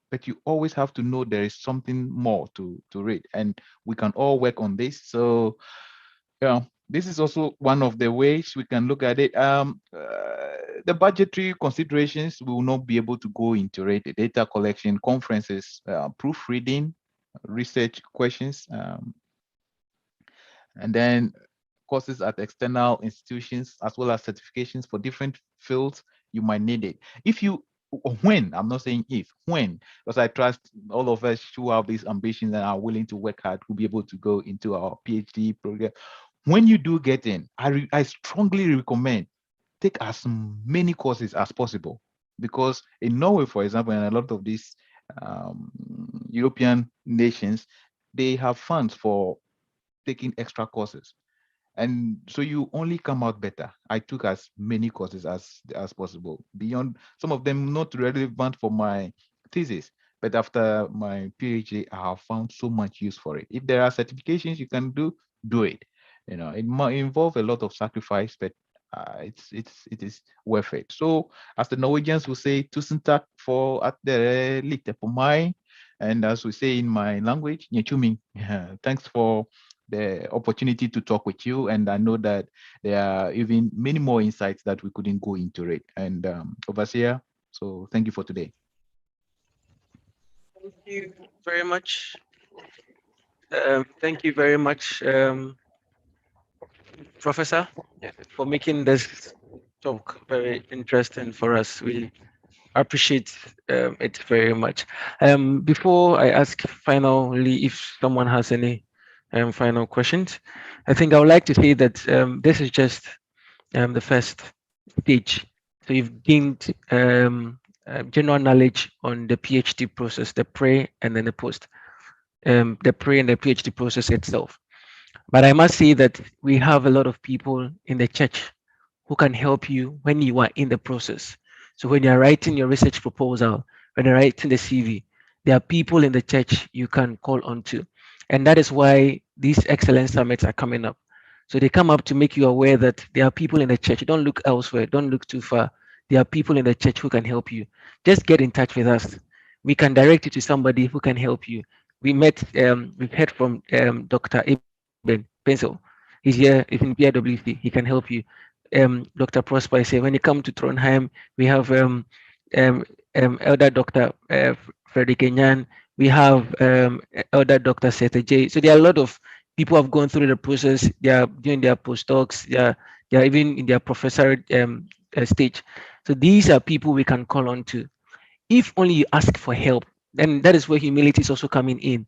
but you always have to know there is something more to read, and we can all work on this. So this is also one of the ways we can look at it. The budgetary considerations, we will not be able to go into it. The data collection, conferences, proofreading, research questions, and then courses at external institutions, as well as certifications for different fields. You might need it. When, I'm not saying if, when, because I trust all of us who have these ambitions and are willing to work hard will be able to go into our PhD program. When you do get in, I strongly recommend take as many courses as possible, because in Norway, for example, and a lot of these European nations, they have funds for taking extra courses. And so you only come out better. I took as many courses as possible, beyond some of them not relevant for my thesis, but after my PhD, I have found so much use for it. If there are certifications you can do it. It might involve a lot of sacrifice, but it is worth it. So as the Norwegians will say, tusen takk for at dere lytter på meg. And as we say in my language, "Nyechumi." Thanks for the opportunity to talk with you. And I know that there are even many more insights that we couldn't go into it. And overseer, so thank you for today. Thank you very much. Thank you very much, Professor, for making this talk very interesting for us. We appreciate it very much. Before I ask finally if someone has any final questions, I think I would like to say that this is just the first stage. So you've gained general knowledge on the PhD process, the pre and then the post, the pre and the PhD process itself. But I must say that we have a lot of people in the church who can help you when you are in the process. So when you're writing your research proposal, when you're writing the CV, there are people in the church you can call on to. And that is why these excellence summits are coming up. So they come up to make you aware that there are people in the church. Don't look elsewhere. Don't look too far. There are people in the church who can help you. Just get in touch with us. We can direct you to somebody who can help you. We've heard from Dr. Eben Pencil. He's here, he's in PIWC. He can help you. Dr. Prosper say when you come to Trondheim, we have um, Elder Dr. Frederick Enyan. We have Elder Dr. Seta J. So there are a lot of people who have gone through the process. They are doing their postdocs. They are even in their professor stage. So these are people we can call on to. If only you ask for help, then that is where humility is also coming in.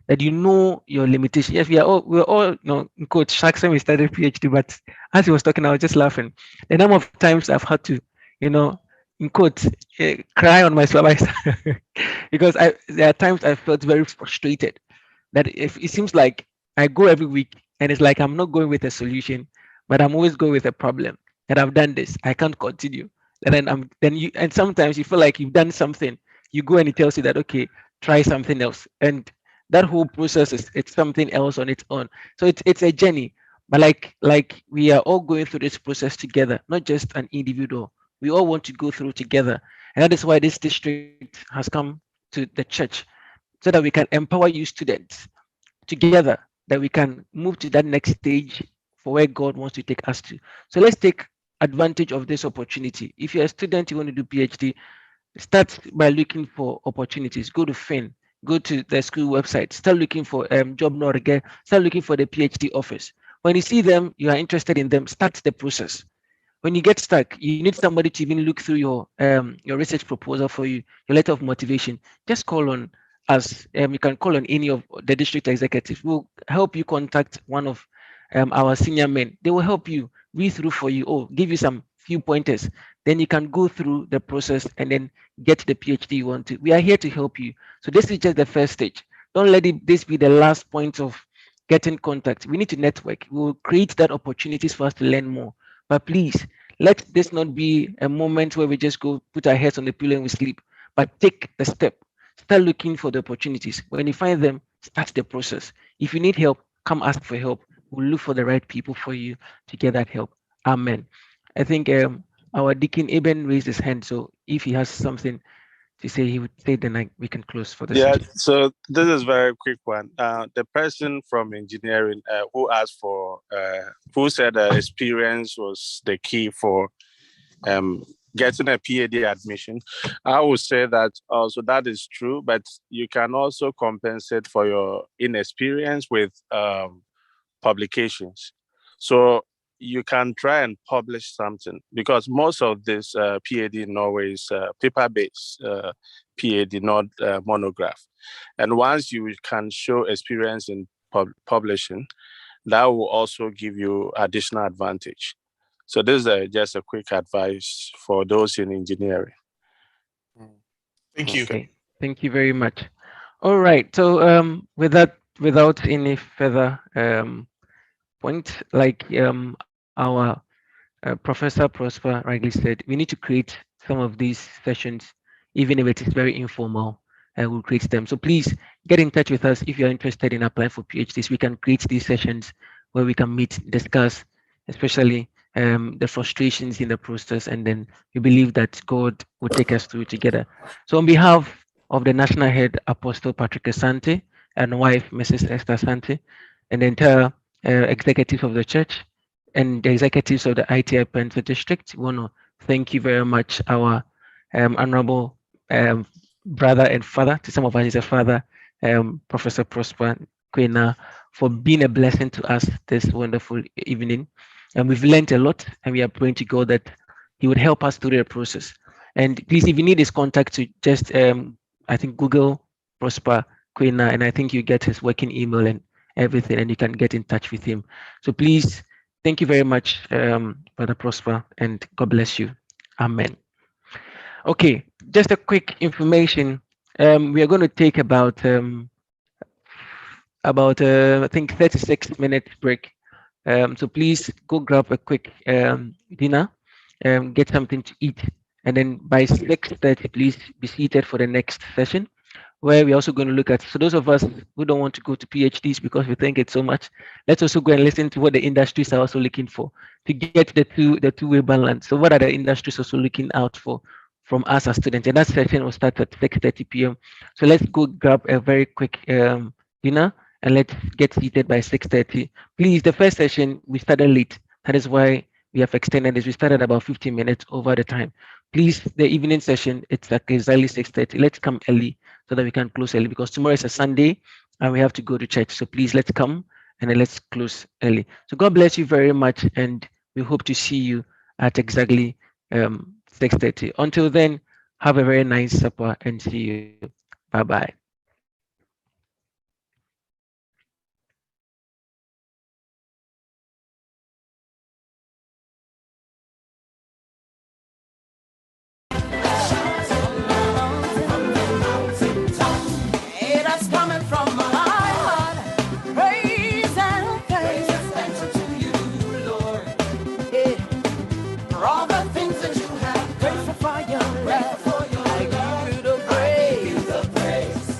That you know your limitation. Yes, we're all in quote sharks when we started PhD, but as he was talking, I was just laughing. The number of times I've had to, you know, in quote, cry on my supervisor because there are times I felt very frustrated that if it seems like I go every week and it's like I'm not going with a solution, but I'm always going with a problem. That I've done this, I can't continue. And then sometimes you feel like you've done something. You go and it tells you that okay, try something else, and that whole process is it's something else on its own. So it's a journey, but like we are all going through this process together, not just an individual. We all want to go through together, and that is why this district has come to the church so that we can empower you students together, that we can move to that next stage for where God wants to take us to. So let's take advantage of this opportunity. If you're a student, you want to do PhD, start by looking for opportunities. Go to Fin, go to the school website, start looking for job Norge, start looking for the PhD office. When you see them, you are interested in them, start the process. When you get stuck, you need somebody to even look through your research proposal for you, your letter of motivation. Just call on us. You can call on any of the district executives. We'll help you contact one of our senior men. They will help you read through for you, or give you some few pointers. Then you can go through the process and then get the PhD you want to. We are here to help you. So this is just the first stage. Don't let this be the last point of getting contact. We need to network. We will create that opportunities for us to learn more. But please, let this not be a moment where we just go put our heads on the pillow and we sleep, but take the step. Start looking for the opportunities. When you find them, start the process. If you need help, come ask for help. We'll look for the right people for you to get that help. Amen. I think our Deacon Eben raised his hand. So if he has something to say, he would say, then we can close for the Yeah, session. so this is very quick one. The person from engineering who said experience was the key for getting a PhD admission. I would say that also that is true, but you can also compensate for your inexperience with publications. So you can try and publish something, because most of this PhD in Norway is paper-based PhD, not monograph. And once you can show experience in publishing, that will also give you additional advantage. So this is just a quick advice for those in engineering. Thank you. Okay, thank you very much. All right. So without any further point, like our Professor Prosper rightly said, we need to create some of these sessions, even if it is very informal, and we'll create them. So please get in touch with us if you're interested in applying for PhDs. We can create these sessions where we can meet, discuss, especially the frustrations in the process, and then we believe that God will take us through together. So on behalf of the National Head Apostle Patrick Asante and wife Mrs. Esther Asante, and the entire executive of the church, and the executives of the ITI Penta District, we want to thank you very much, our honorable brother and father. To some of us, he's a father, Professor Prosper Kwena, for being a blessing to us this wonderful evening. And we've learned a lot, and we are praying to God that He would help us through the process. And please, if you need his contact, to just I think Google Prosper Kwena, and I think you get his working email and everything, and you can get in touch with him. So please, thank you very much, Brother Prosper, and God bless you. Amen. Okay, just a quick information. We are going to take about I think 36-minute break. So please go grab a quick dinner, get something to eat, and then by 6:30, please be seated for the next session. where we're also going to look at, so those of us who don't want to go to PhDs because we think it's so much, let's also go and listen to what the industries are also looking for to get the two-way balance. So what are the industries also looking out for from us as students? And that session will start at 6:30 p.m. So let's go grab a very quick dinner and let's get seated by 6:30. Please, the first session we started late. That is why we have extended this. We started about 15 minutes over the time. Please, the evening session, it's like exactly 6:30. Let's come early so that we can close early because tomorrow is a Sunday and we have to go to church. So please, let's come and then let's close early. So God bless you very much, and we hope to see you at exactly 6:30. Until then, have a very nice supper and see you. Bye bye. It is coming from my heart. Praise and thanks to you, Lord. Yeah. For all the things that you have done. Grateful for your love. I give you the praise.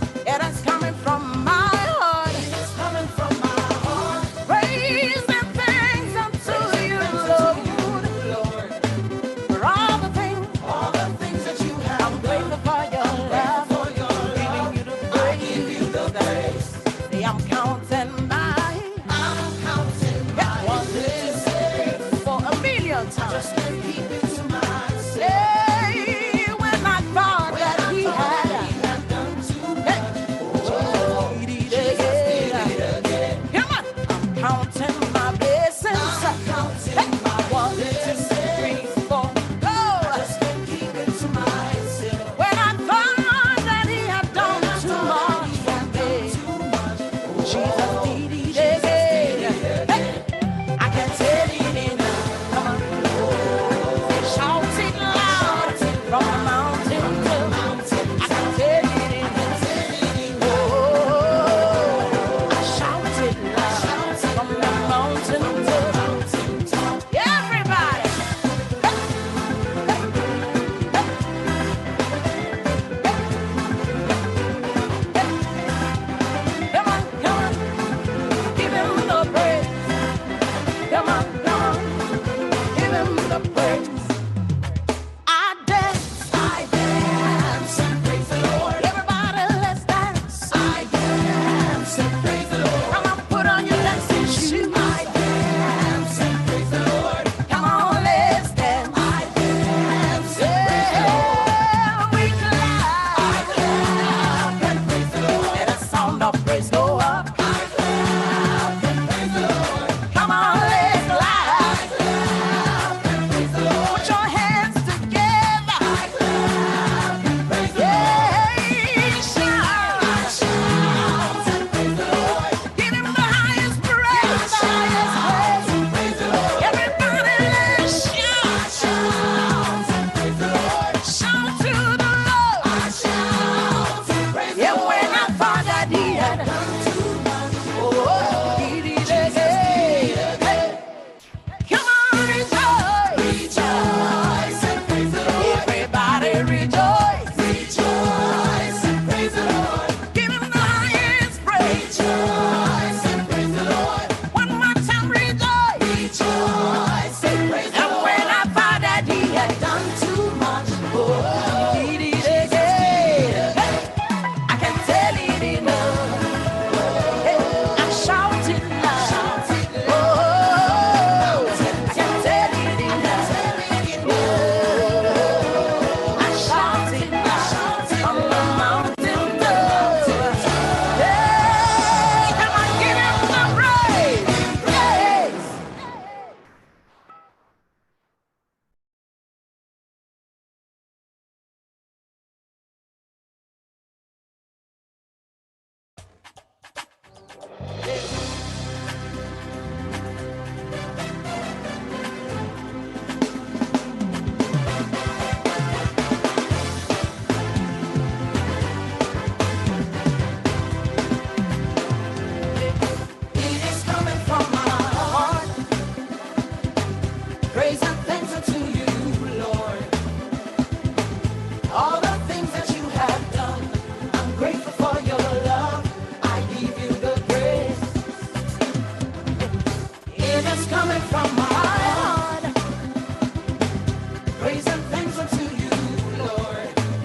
coming from my